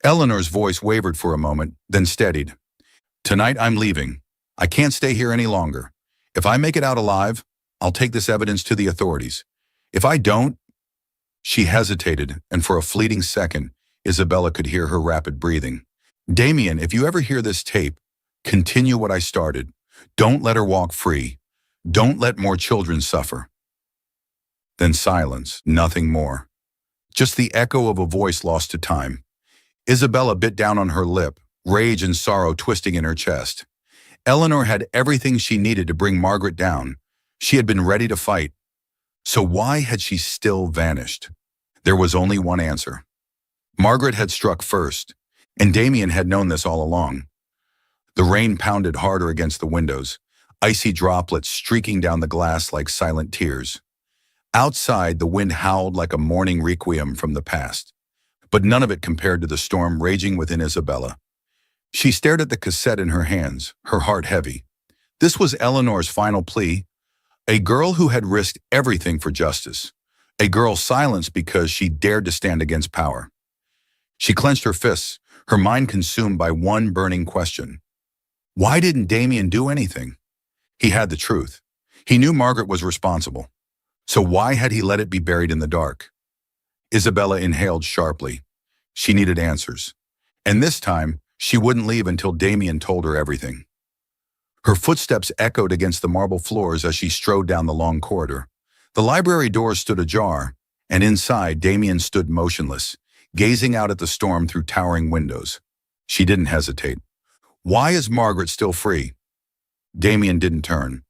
Eleanor's voice wavered for a moment, then steadied. "Tonight I'm leaving. I can't stay here any longer. If I make it out alive, I'll take this evidence to the authorities. If I don't—" She hesitated, and for a fleeting second, Isabella could hear her rapid breathing. "Damien, if you ever hear this tape, continue what I started. Don't let her walk free. Don't let more children suffer." Then silence, nothing more. Just the echo of a voice lost to time. Isabella bit down on her lip, rage and sorrow twisting in her chest. Eleanor had everything she needed to bring Margaret down. She had been ready to fight. So why had she still vanished? There was only one answer. Margaret had struck first, and Damien had known this all along. The rain pounded harder against the windows, icy droplets streaking down the glass like silent tears. Outside, the wind howled like a mourning requiem from the past, but none of it compared to the storm raging within Isabella. She stared at the cassette in her hands, her heart heavy. This was Eleanor's final plea. A girl who had risked everything for justice. A girl silenced because she dared to stand against power. She clenched her fists, her mind consumed by one burning question. Why didn't Damien do anything? He had the truth. He knew Margaret was responsible. So why had he let it be buried in the dark? Isabella inhaled sharply. She needed answers. And this time, she wouldn't leave until Damien told her everything. Her footsteps echoed against the marble floors as she strode down the long corridor. The library door stood ajar, and inside Damien stood motionless, gazing out at the storm through towering windows. She didn't hesitate. Why is Margaret still free? Damien didn't turn.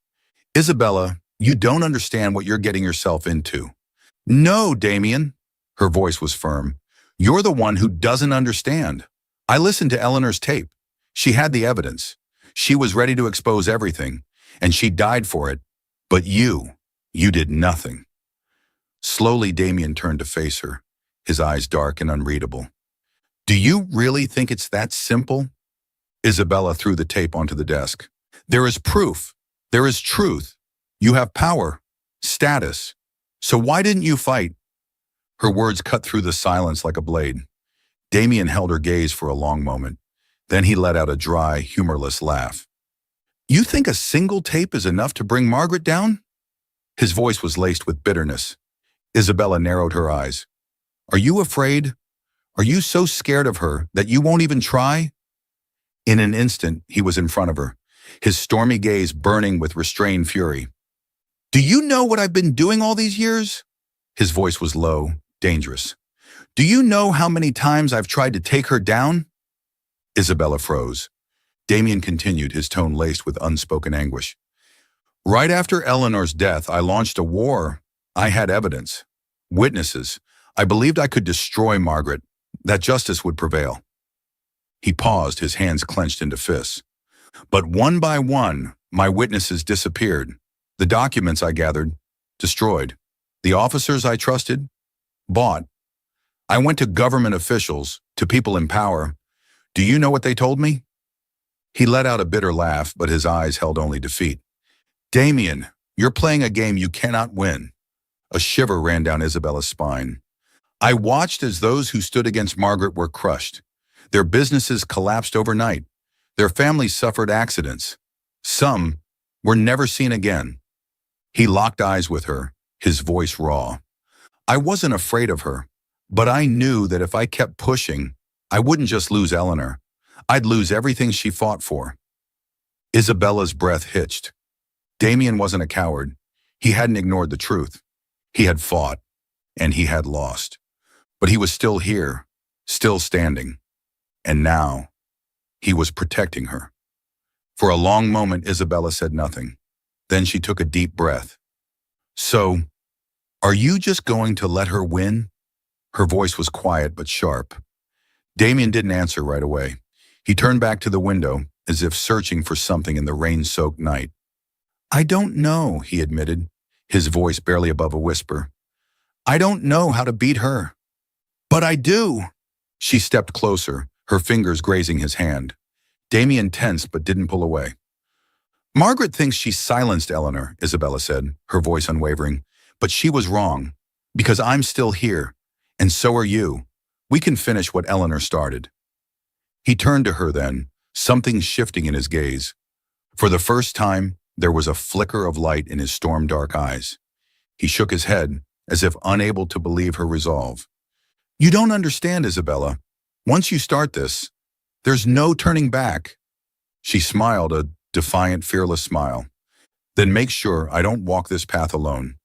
Isabella, you don't understand what you're getting yourself into. No, Damien. Her voice was firm. You're the one who doesn't understand. I listened to Eleanor's tape. She had the evidence. She was ready to expose everything, and she died for it. But you did nothing. Slowly, Damien turned to face her, his eyes dark and unreadable. Do you really think it's that simple? Isabella threw the tape onto the desk. There is proof. There is truth. You have power, status. So why didn't you fight? Her words cut through the silence like a blade. Damien held her gaze for a long moment. Then he let out a dry, humorless laugh. You think a single tape is enough to bring Margaret down? His voice was laced with bitterness. Isabella narrowed her eyes. Are you afraid? Are you so scared of her that you won't even try? In an instant, he was in front of her, his stormy gaze burning with restrained fury. Do you know what I've been doing all these years? His voice was low, dangerous. Do you know how many times I've tried to take her down? Isabella froze. Damien continued, his tone laced with unspoken anguish. Right after Eleanor's death, I launched a war. I had evidence, witnesses. I believed I could destroy Margaret, that justice would prevail. He paused, his hands clenched into fists. But one by one, my witnesses disappeared. The documents I gathered, destroyed. The officers I trusted, bought. I went to government officials, to people in power. Do you know what they told me? He let out a bitter laugh, but his eyes held only defeat. Damien, you're playing a game you cannot win. A shiver ran down Isabella's spine. I watched as those who stood against Margaret were crushed. Their businesses collapsed overnight. Their families suffered accidents. Some were never seen again. He locked eyes with her, his voice raw. I wasn't afraid of her, but I knew that if I kept pushing, I wouldn't just lose Eleanor. I'd lose everything she fought for. Isabella's breath hitched. Damien wasn't a coward. He hadn't ignored the truth. He had fought, and he had lost. But he was still here, still standing. And now, he was protecting her. For a long moment, Isabella said nothing. Then she took a deep breath. So, are you just going to let her win? Her voice was quiet but sharp. Damien didn't answer right away. He turned back to the window, as if searching for something in the rain-soaked night. I don't know, he admitted, his voice barely above a whisper. I don't know how to beat her. But I do. She stepped closer, her fingers grazing his hand. Damien tensed but didn't pull away. Margaret thinks she silenced Eleanor, Isabella said, her voice unwavering. But she was wrong, because I'm still here, and so are you. We can finish what Eleanor started. He turned to her then, something shifting in his gaze. For the first time, there was a flicker of light in his storm-dark eyes. He shook his head, as if unable to believe her resolve. You don't understand, Isabella. Once you start this, there's no turning back. She smiled, a defiant, fearless smile. Then make sure I don't walk this path alone.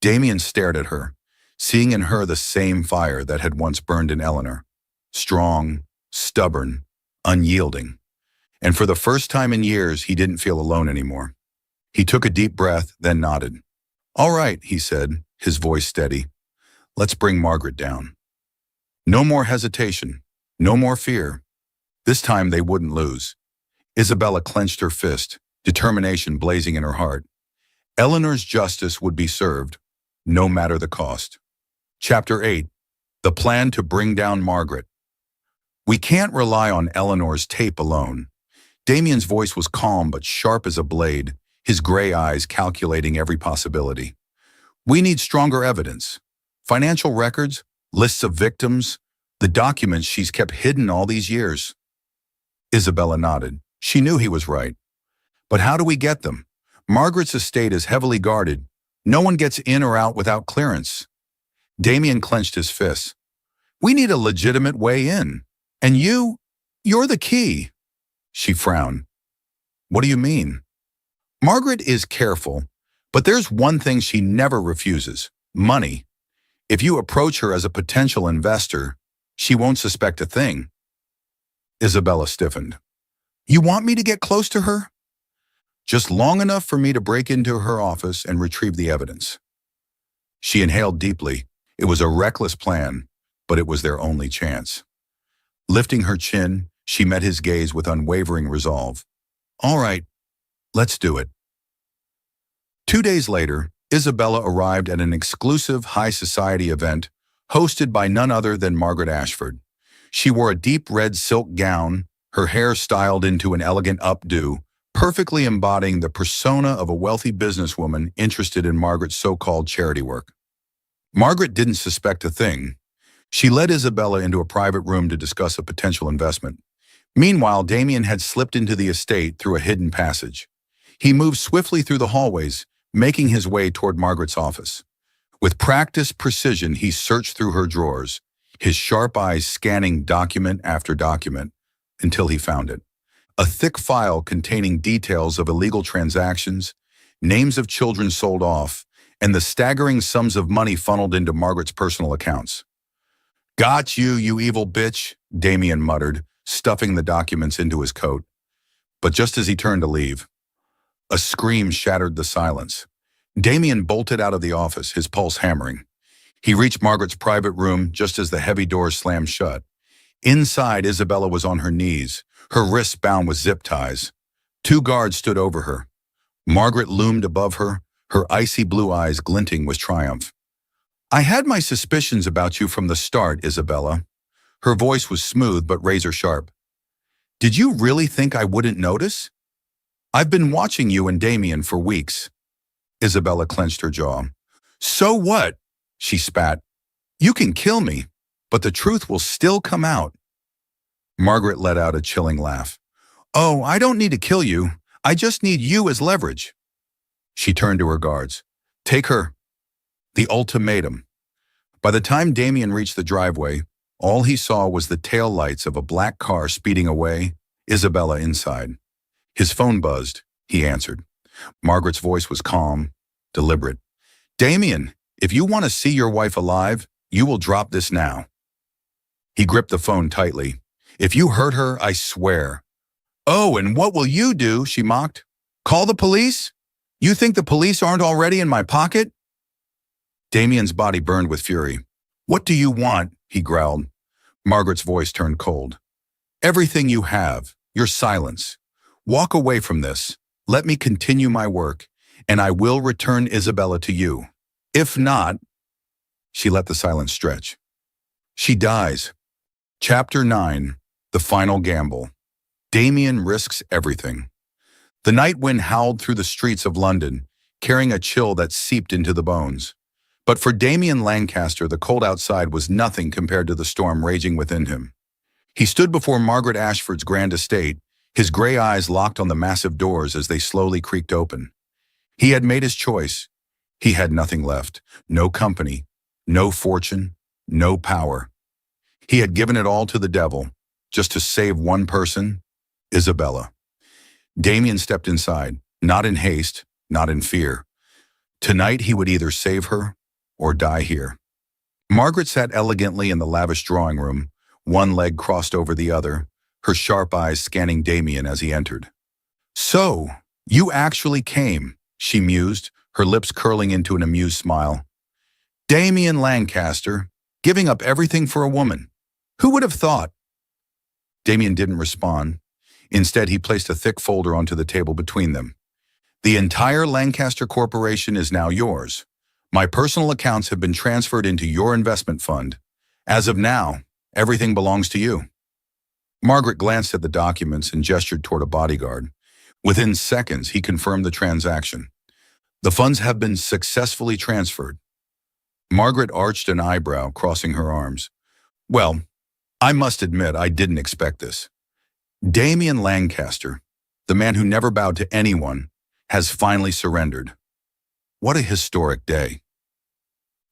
Damien stared at her, seeing in her the same fire that had once burned in Eleanor. Strong, stubborn, unyielding. And for the first time in years, he didn't feel alone anymore. He took a deep breath, then nodded. All right, he said, his voice steady. Let's bring Margaret down. No more hesitation, no more fear. This time they wouldn't lose. Isabella clenched her fist, determination blazing in her heart. Eleanor's justice would be served, no matter the cost. Chapter 8. The plan to bring down Margaret. We can't rely on Eleanor's tape alone. Damien's voice was calm but sharp as a blade, his gray eyes calculating every possibility. We need stronger evidence. Financial records, lists of victims, the documents she's kept hidden all these years. Isabella nodded. She knew he was right. But how do we get them? Margaret's estate is heavily guarded. No one gets in or out without clearance. Damien clenched his fists. We need a legitimate way in. And you're the key. She frowned. What do you mean? Margaret is careful, but there's one thing she never refuses: money. If you approach her as a potential investor, she won't suspect a thing. Isabella stiffened. You want me to get close to her? Just long enough for me to break into her office and retrieve the evidence. She inhaled deeply. It was a reckless plan, but it was their only chance. Lifting her chin, she met his gaze with unwavering resolve. All right, let's do it. 2 days later, Isabella arrived at an exclusive high society event hosted by none other than Margaret Ashford. She wore a deep red silk gown, her hair styled into an elegant updo, perfectly embodying the persona of a wealthy businesswoman interested in Margaret's so-called charity work. Margaret didn't suspect a thing. She led Isabella into a private room to discuss a potential investment. Meanwhile, Damien had slipped into the estate through a hidden passage. He moved swiftly through the hallways, making his way toward Margaret's office. With practiced precision, he searched through her drawers, his sharp eyes scanning document after document until he found it. A thick file containing details of illegal transactions, names of children sold off, and the staggering sums of money funneled into Margaret's personal accounts. Got you, you evil bitch, Damien muttered, stuffing the documents into his coat. But just as he turned to leave, a scream shattered the silence. Damien bolted out of the office, his pulse hammering. He reached Margaret's private room just as the heavy doors slammed shut. Inside, Isabella was on her knees, her wrists bound with zip ties. Two guards stood over her. Margaret loomed above her, her icy blue eyes glinting with triumph. "I had my suspicions about you from the start, Isabella." Her voice was smooth but razor sharp. "Did you really think I wouldn't notice? I've been watching you and Damien for weeks." Isabella clenched her jaw. "So what?" she spat. "You can kill me, but the truth will still come out." Margaret let out a chilling laugh. "Oh, I don't need to kill you. I just need you as leverage." She turned to her guards. "Take her." The ultimatum. By the time Damien reached the driveway, all he saw was the tail lights of a black car speeding away, Isabella inside. His phone buzzed. He answered. Margaret's voice was calm, deliberate. "Damien, if you want to see your wife alive, you will drop this now." He gripped the phone tightly. "If you hurt her, I swear." "Oh, and what will you do?" she mocked. "Call the police? You think the police aren't already in my pocket?" Damien's body burned with fury. "What do you want?" he growled. Margaret's voice turned cold. "Everything you have, your silence. Walk away from this. Let me continue my work, and I will return Isabella to you. If not—" She let the silence stretch. "She dies." Chapter 9. The Final Gamble. Damien risks everything. The night wind howled through the streets of London, carrying a chill that seeped into the bones. But for Damien Lancaster, the cold outside was nothing compared to the storm raging within him. He stood before Margaret Ashford's grand estate, his gray eyes locked on the massive doors as they slowly creaked open. He had made his choice. He had nothing left. No company, no fortune, no power. He had given it all to the devil, just to save one person, Isabella. Damien stepped inside, not in haste, not in fear. Tonight he would either save her or die here. Margaret sat elegantly in the lavish drawing room, one leg crossed over the other, her sharp eyes scanning Damien as he entered. "So, you actually came," she mused, her lips curling into an amused smile. "Damien Lancaster, giving up everything for a woman. Who would have thought?" Damien didn't respond. Instead, he placed a thick folder onto the table between them. "The entire Lancaster Corporation is now yours. My personal accounts have been transferred into your investment fund. As of now, everything belongs to you." Margaret glanced at the documents and gestured toward a bodyguard. Within seconds, he confirmed the transaction. "The funds have been successfully transferred." Margaret arched an eyebrow, crossing her arms. "Well, I must admit I didn't expect this. Damien Lancaster, the man who never bowed to anyone, has finally surrendered. What a historic day."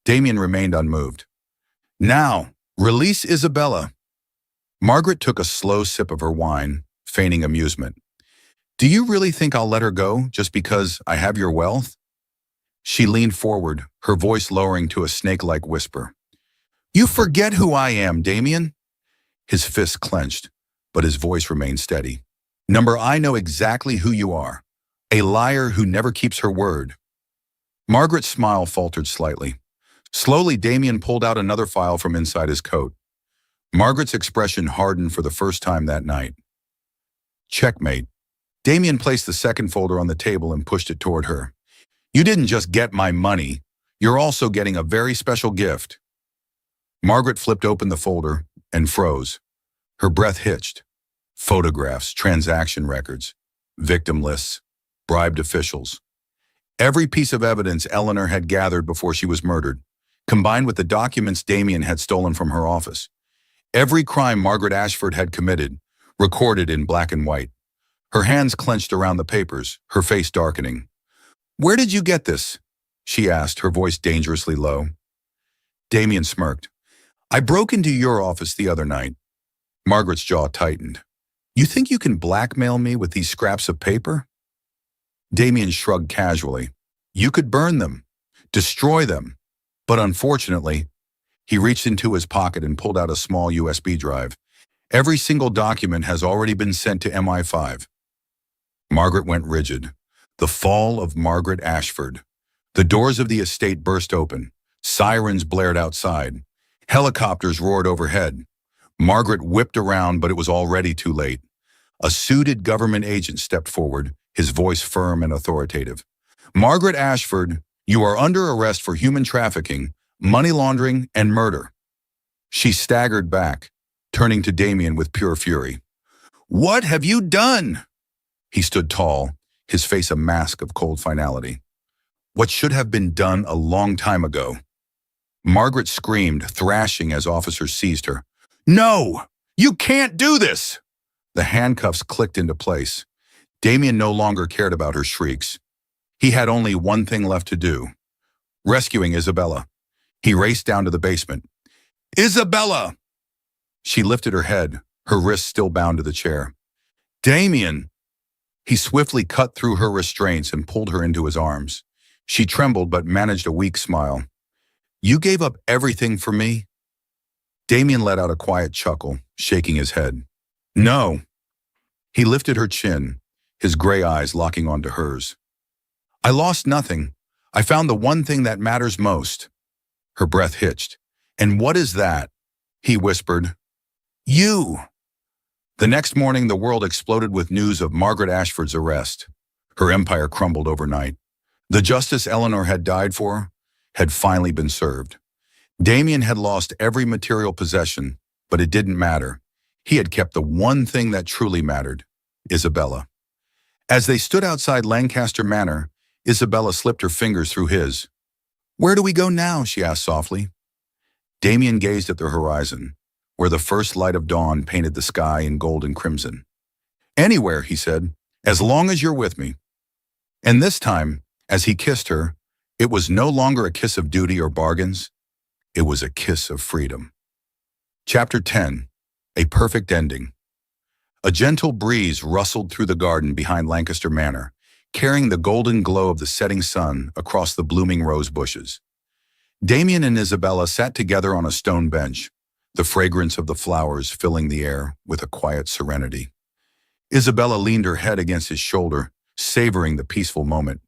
Damien remained unmoved. "Now, release Isabella." Margaret took a slow sip of her wine, feigning amusement. "Do you really think I'll let her go just because I have your wealth?" She leaned forward, her voice lowering to a snake-like whisper. "You forget who I am, Damien." His fists clenched, but his voice remained steady. I know exactly who you are. A liar who never keeps her word." Margaret's smile faltered slightly. Slowly, Damien pulled out another file from inside his coat. Margaret's expression hardened for the first time that night. "Checkmate." Damien placed the second folder on the table and pushed it toward her. "You didn't just get my money. You're also getting a very special gift." Margaret flipped open the folder and froze. Her breath hitched. Photographs, transaction records, victim lists, bribed officials. Every piece of evidence Eleanor had gathered before she was murdered, combined with the documents Damien had stolen from her office. Every crime Margaret Ashford had committed, recorded in black and white. Her hands clenched around the papers, her face darkening. "Where did you get this?" she asked, her voice dangerously low. Damien smirked. "I broke into your office the other night." Margaret's jaw tightened. "You think you can blackmail me with these scraps of paper?" Damien shrugged casually. "You could burn them, destroy them. But unfortunately," he reached into his pocket and pulled out a small USB drive. Every single document has already been sent to MI5. Margaret went rigid. The fall of Margaret Ashford. The doors of the estate burst open. Sirens blared outside. Helicopters roared overhead. Margaret whipped around, but it was already too late. A suited government agent stepped forward, his voice firm and authoritative. Margaret Ashford, you are under arrest for human trafficking, money laundering, and murder. She staggered back, turning to Damien with pure fury. What have you done? He stood tall, his face a mask of cold finality. What should have been done a long time ago. Margaret screamed, thrashing as officers seized her. No! You can't do this! The handcuffs clicked into place. Damien no longer cared about her shrieks. He had only one thing left to do. Rescuing Isabella. He raced down to the basement. Isabella! She lifted her head, her wrists still bound to the chair. Damien! He swiftly cut through her restraints and pulled her into his arms. She trembled but managed a weak smile. You gave up everything for me? Damien let out a quiet chuckle, shaking his head. No. He lifted her chin, his gray eyes locking onto hers. I lost nothing. I found the one thing that matters most. Her breath hitched. And what is that? He whispered. You. The next morning, the world exploded with news of Margaret Ashford's arrest. Her empire crumbled overnight. The justice Eleanor had died for had finally been served. Damien had lost every material possession, but it didn't matter. He had kept the one thing that truly mattered, Isabella. As they stood outside Lancaster Manor, Isabella slipped her fingers through his. Where do we go now? She asked softly. Damien gazed at the horizon, where the first light of dawn painted the sky in gold and crimson. Anywhere, he said, as long as you're with me. And this time, as he kissed her, it was no longer a kiss of duty or bargains. It was a kiss of freedom. Chapter 10. A perfect ending. A gentle breeze rustled through the garden behind Lancaster Manor, carrying the golden glow of the setting sun across the blooming rose bushes. Damien and Isabella sat together on a stone bench, the fragrance of the flowers filling the air with a quiet serenity. Isabella leaned her head against his shoulder, savoring the peaceful moment.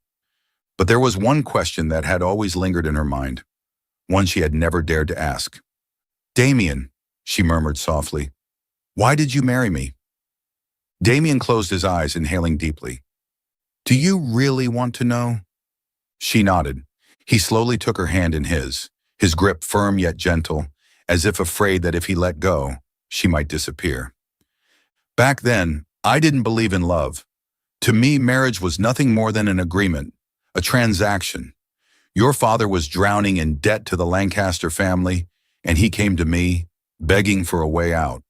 But there was one question that had always lingered in her mind, one she had never dared to ask. Damien, she murmured softly, why did you marry me? Damien closed his eyes, inhaling deeply. Do you really want to know? She nodded. He slowly took her hand in his grip firm yet gentle, as if afraid that if he let go, she might disappear. Back then, I didn't believe in love. To me, marriage was nothing more than an agreement, a transaction. Your father was drowning in debt to the Lancaster family, and he came to me, begging for a way out.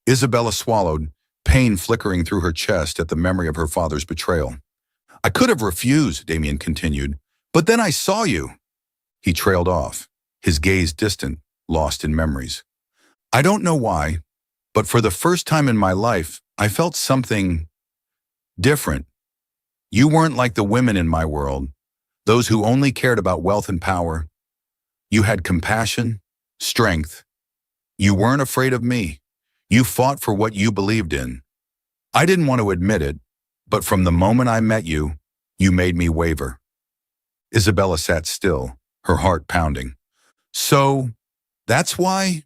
Isabella swallowed, pain flickering through her chest at the memory of her father's betrayal. I could have refused, Damien continued, but then I saw you. He trailed off, his gaze distant, lost in memories. I don't know why, but for the first time in my life, I felt something different. You weren't like the women in my world, those who only cared about wealth and power. You had compassion, strength. You weren't afraid of me. You fought for what you believed in. I didn't want to admit it, but from the moment I met you, you made me waver. Isabella sat still, her heart pounding. So, that's why?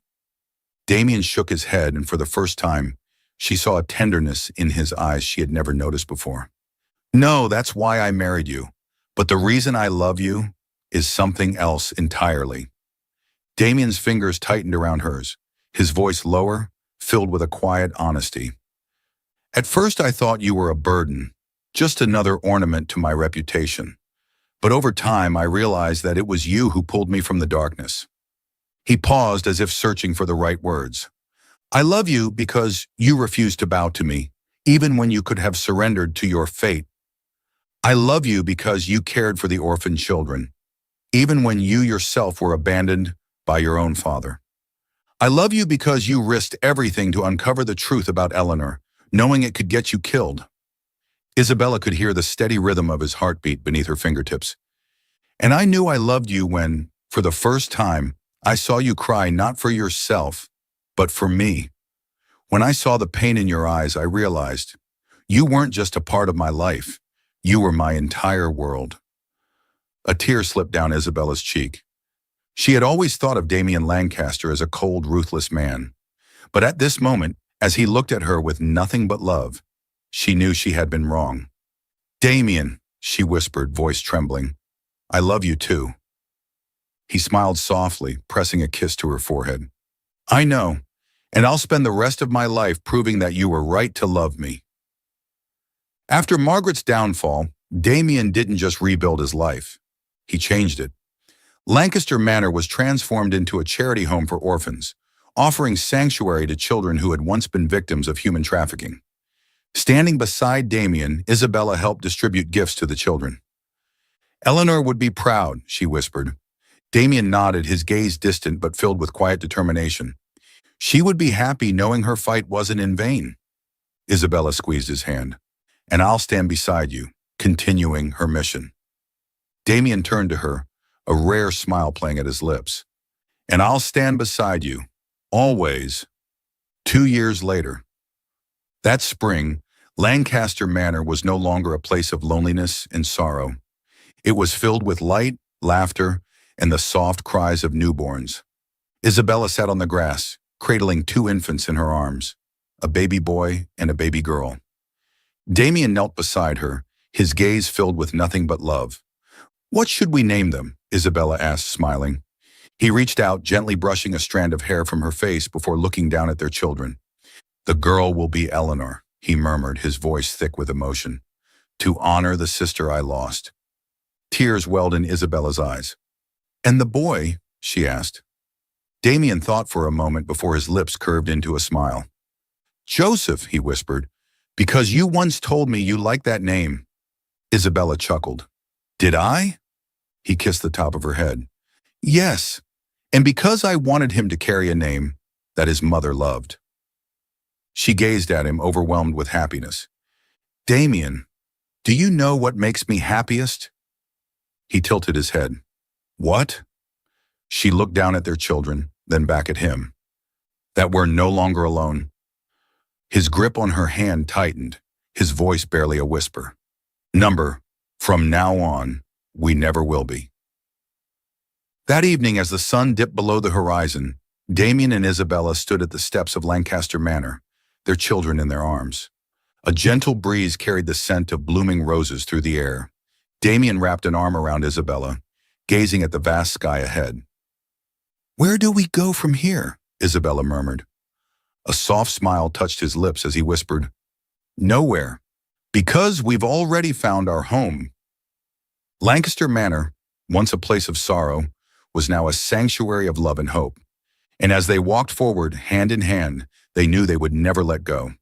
Damien shook his head, and for the first time, she saw a tenderness in his eyes she had never noticed before. No, that's why I married you. But the reason I love you is something else entirely. Damien's fingers tightened around hers, his voice lower, filled with a quiet honesty. At first I thought you were a burden, just another ornament to my reputation. But over time I realized that it was you who pulled me from the darkness. He paused as if searching for the right words. I love you because you refused to bow to me, even when you could have surrendered to your fate. I love you because you cared for the orphan children, even when you yourself were abandoned by your own father. I love you because you risked everything to uncover the truth about Eleanor, knowing it could get you killed. Isabella could hear the steady rhythm of his heartbeat beneath her fingertips. And I knew I loved you when, for the first time, I saw you cry not for yourself, but for me. When I saw the pain in your eyes, I realized you weren't just a part of my life. You were my entire world. A tear slipped down Isabella's cheek. She had always thought of Damien Lancaster as a cold, ruthless man. But at this moment, as he looked at her with nothing but love, she knew she had been wrong. Damien, she whispered, voice trembling, I love you too. He smiled softly, pressing a kiss to her forehead. I know, and I'll spend the rest of my life proving that you were right to love me. After Margaret's downfall, Damien didn't just rebuild his life. He changed it. Lancaster Manor was transformed into a charity home for orphans, offering sanctuary to children who had once been victims of human trafficking. Standing beside Damien, Isabella helped distribute gifts to the children. Eleanor would be proud, she whispered. Damien nodded, his gaze distant but filled with quiet determination. She would be happy knowing her fight wasn't in vain. Isabella squeezed his hand. And I'll stand beside you, continuing her mission. Damien turned to her, a rare smile playing at his lips. And I'll stand beside you, always. 2 years later. That spring, Lancaster Manor was no longer a place of loneliness and sorrow. It was filled with light, laughter, and the soft cries of newborns. Isabella sat on the grass, cradling 2 infants in her arms, a baby boy and a baby girl. Damien knelt beside her, his gaze filled with nothing but love. What should we name them? Isabella asked, smiling. He reached out, gently brushing a strand of hair from her face before looking down at their children. The girl will be Eleanor, he murmured, his voice thick with emotion, to honor the sister I lost. Tears welled in Isabella's eyes. And the boy? She asked. Damien thought for a moment before his lips curved into a smile. Joseph, he whispered, because you once told me you liked that name. Isabella chuckled. Did I? He kissed the top of her head. Yes, and because I wanted him to carry a name that his mother loved. She gazed at him, overwhelmed with happiness. Damien, do you know what makes me happiest? He tilted his head. What? She looked down at their children, then back at him. That we're no longer alone. His grip on her hand tightened, his voice barely a whisper. Number, from now on, we never will be. That evening, as the sun dipped below the horizon, Damien and Isabella stood at the steps of Lancaster Manor, their children in their arms. A gentle breeze carried the scent of blooming roses through the air. Damien wrapped an arm around Isabella, gazing at the vast sky ahead. Where do we go from here? Isabella murmured. A soft smile touched his lips as he whispered, Nowhere, because we've already found our home. Lancaster Manor, once a place of sorrow, was now a sanctuary of love and hope. And as they walked forward, hand in hand, they knew they would never let go.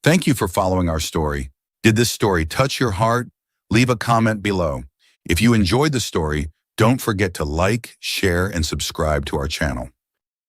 Thank you for following our story. Did this story touch your heart? Leave a comment below. If you enjoyed the story, don't forget to like, share, and subscribe to our channel.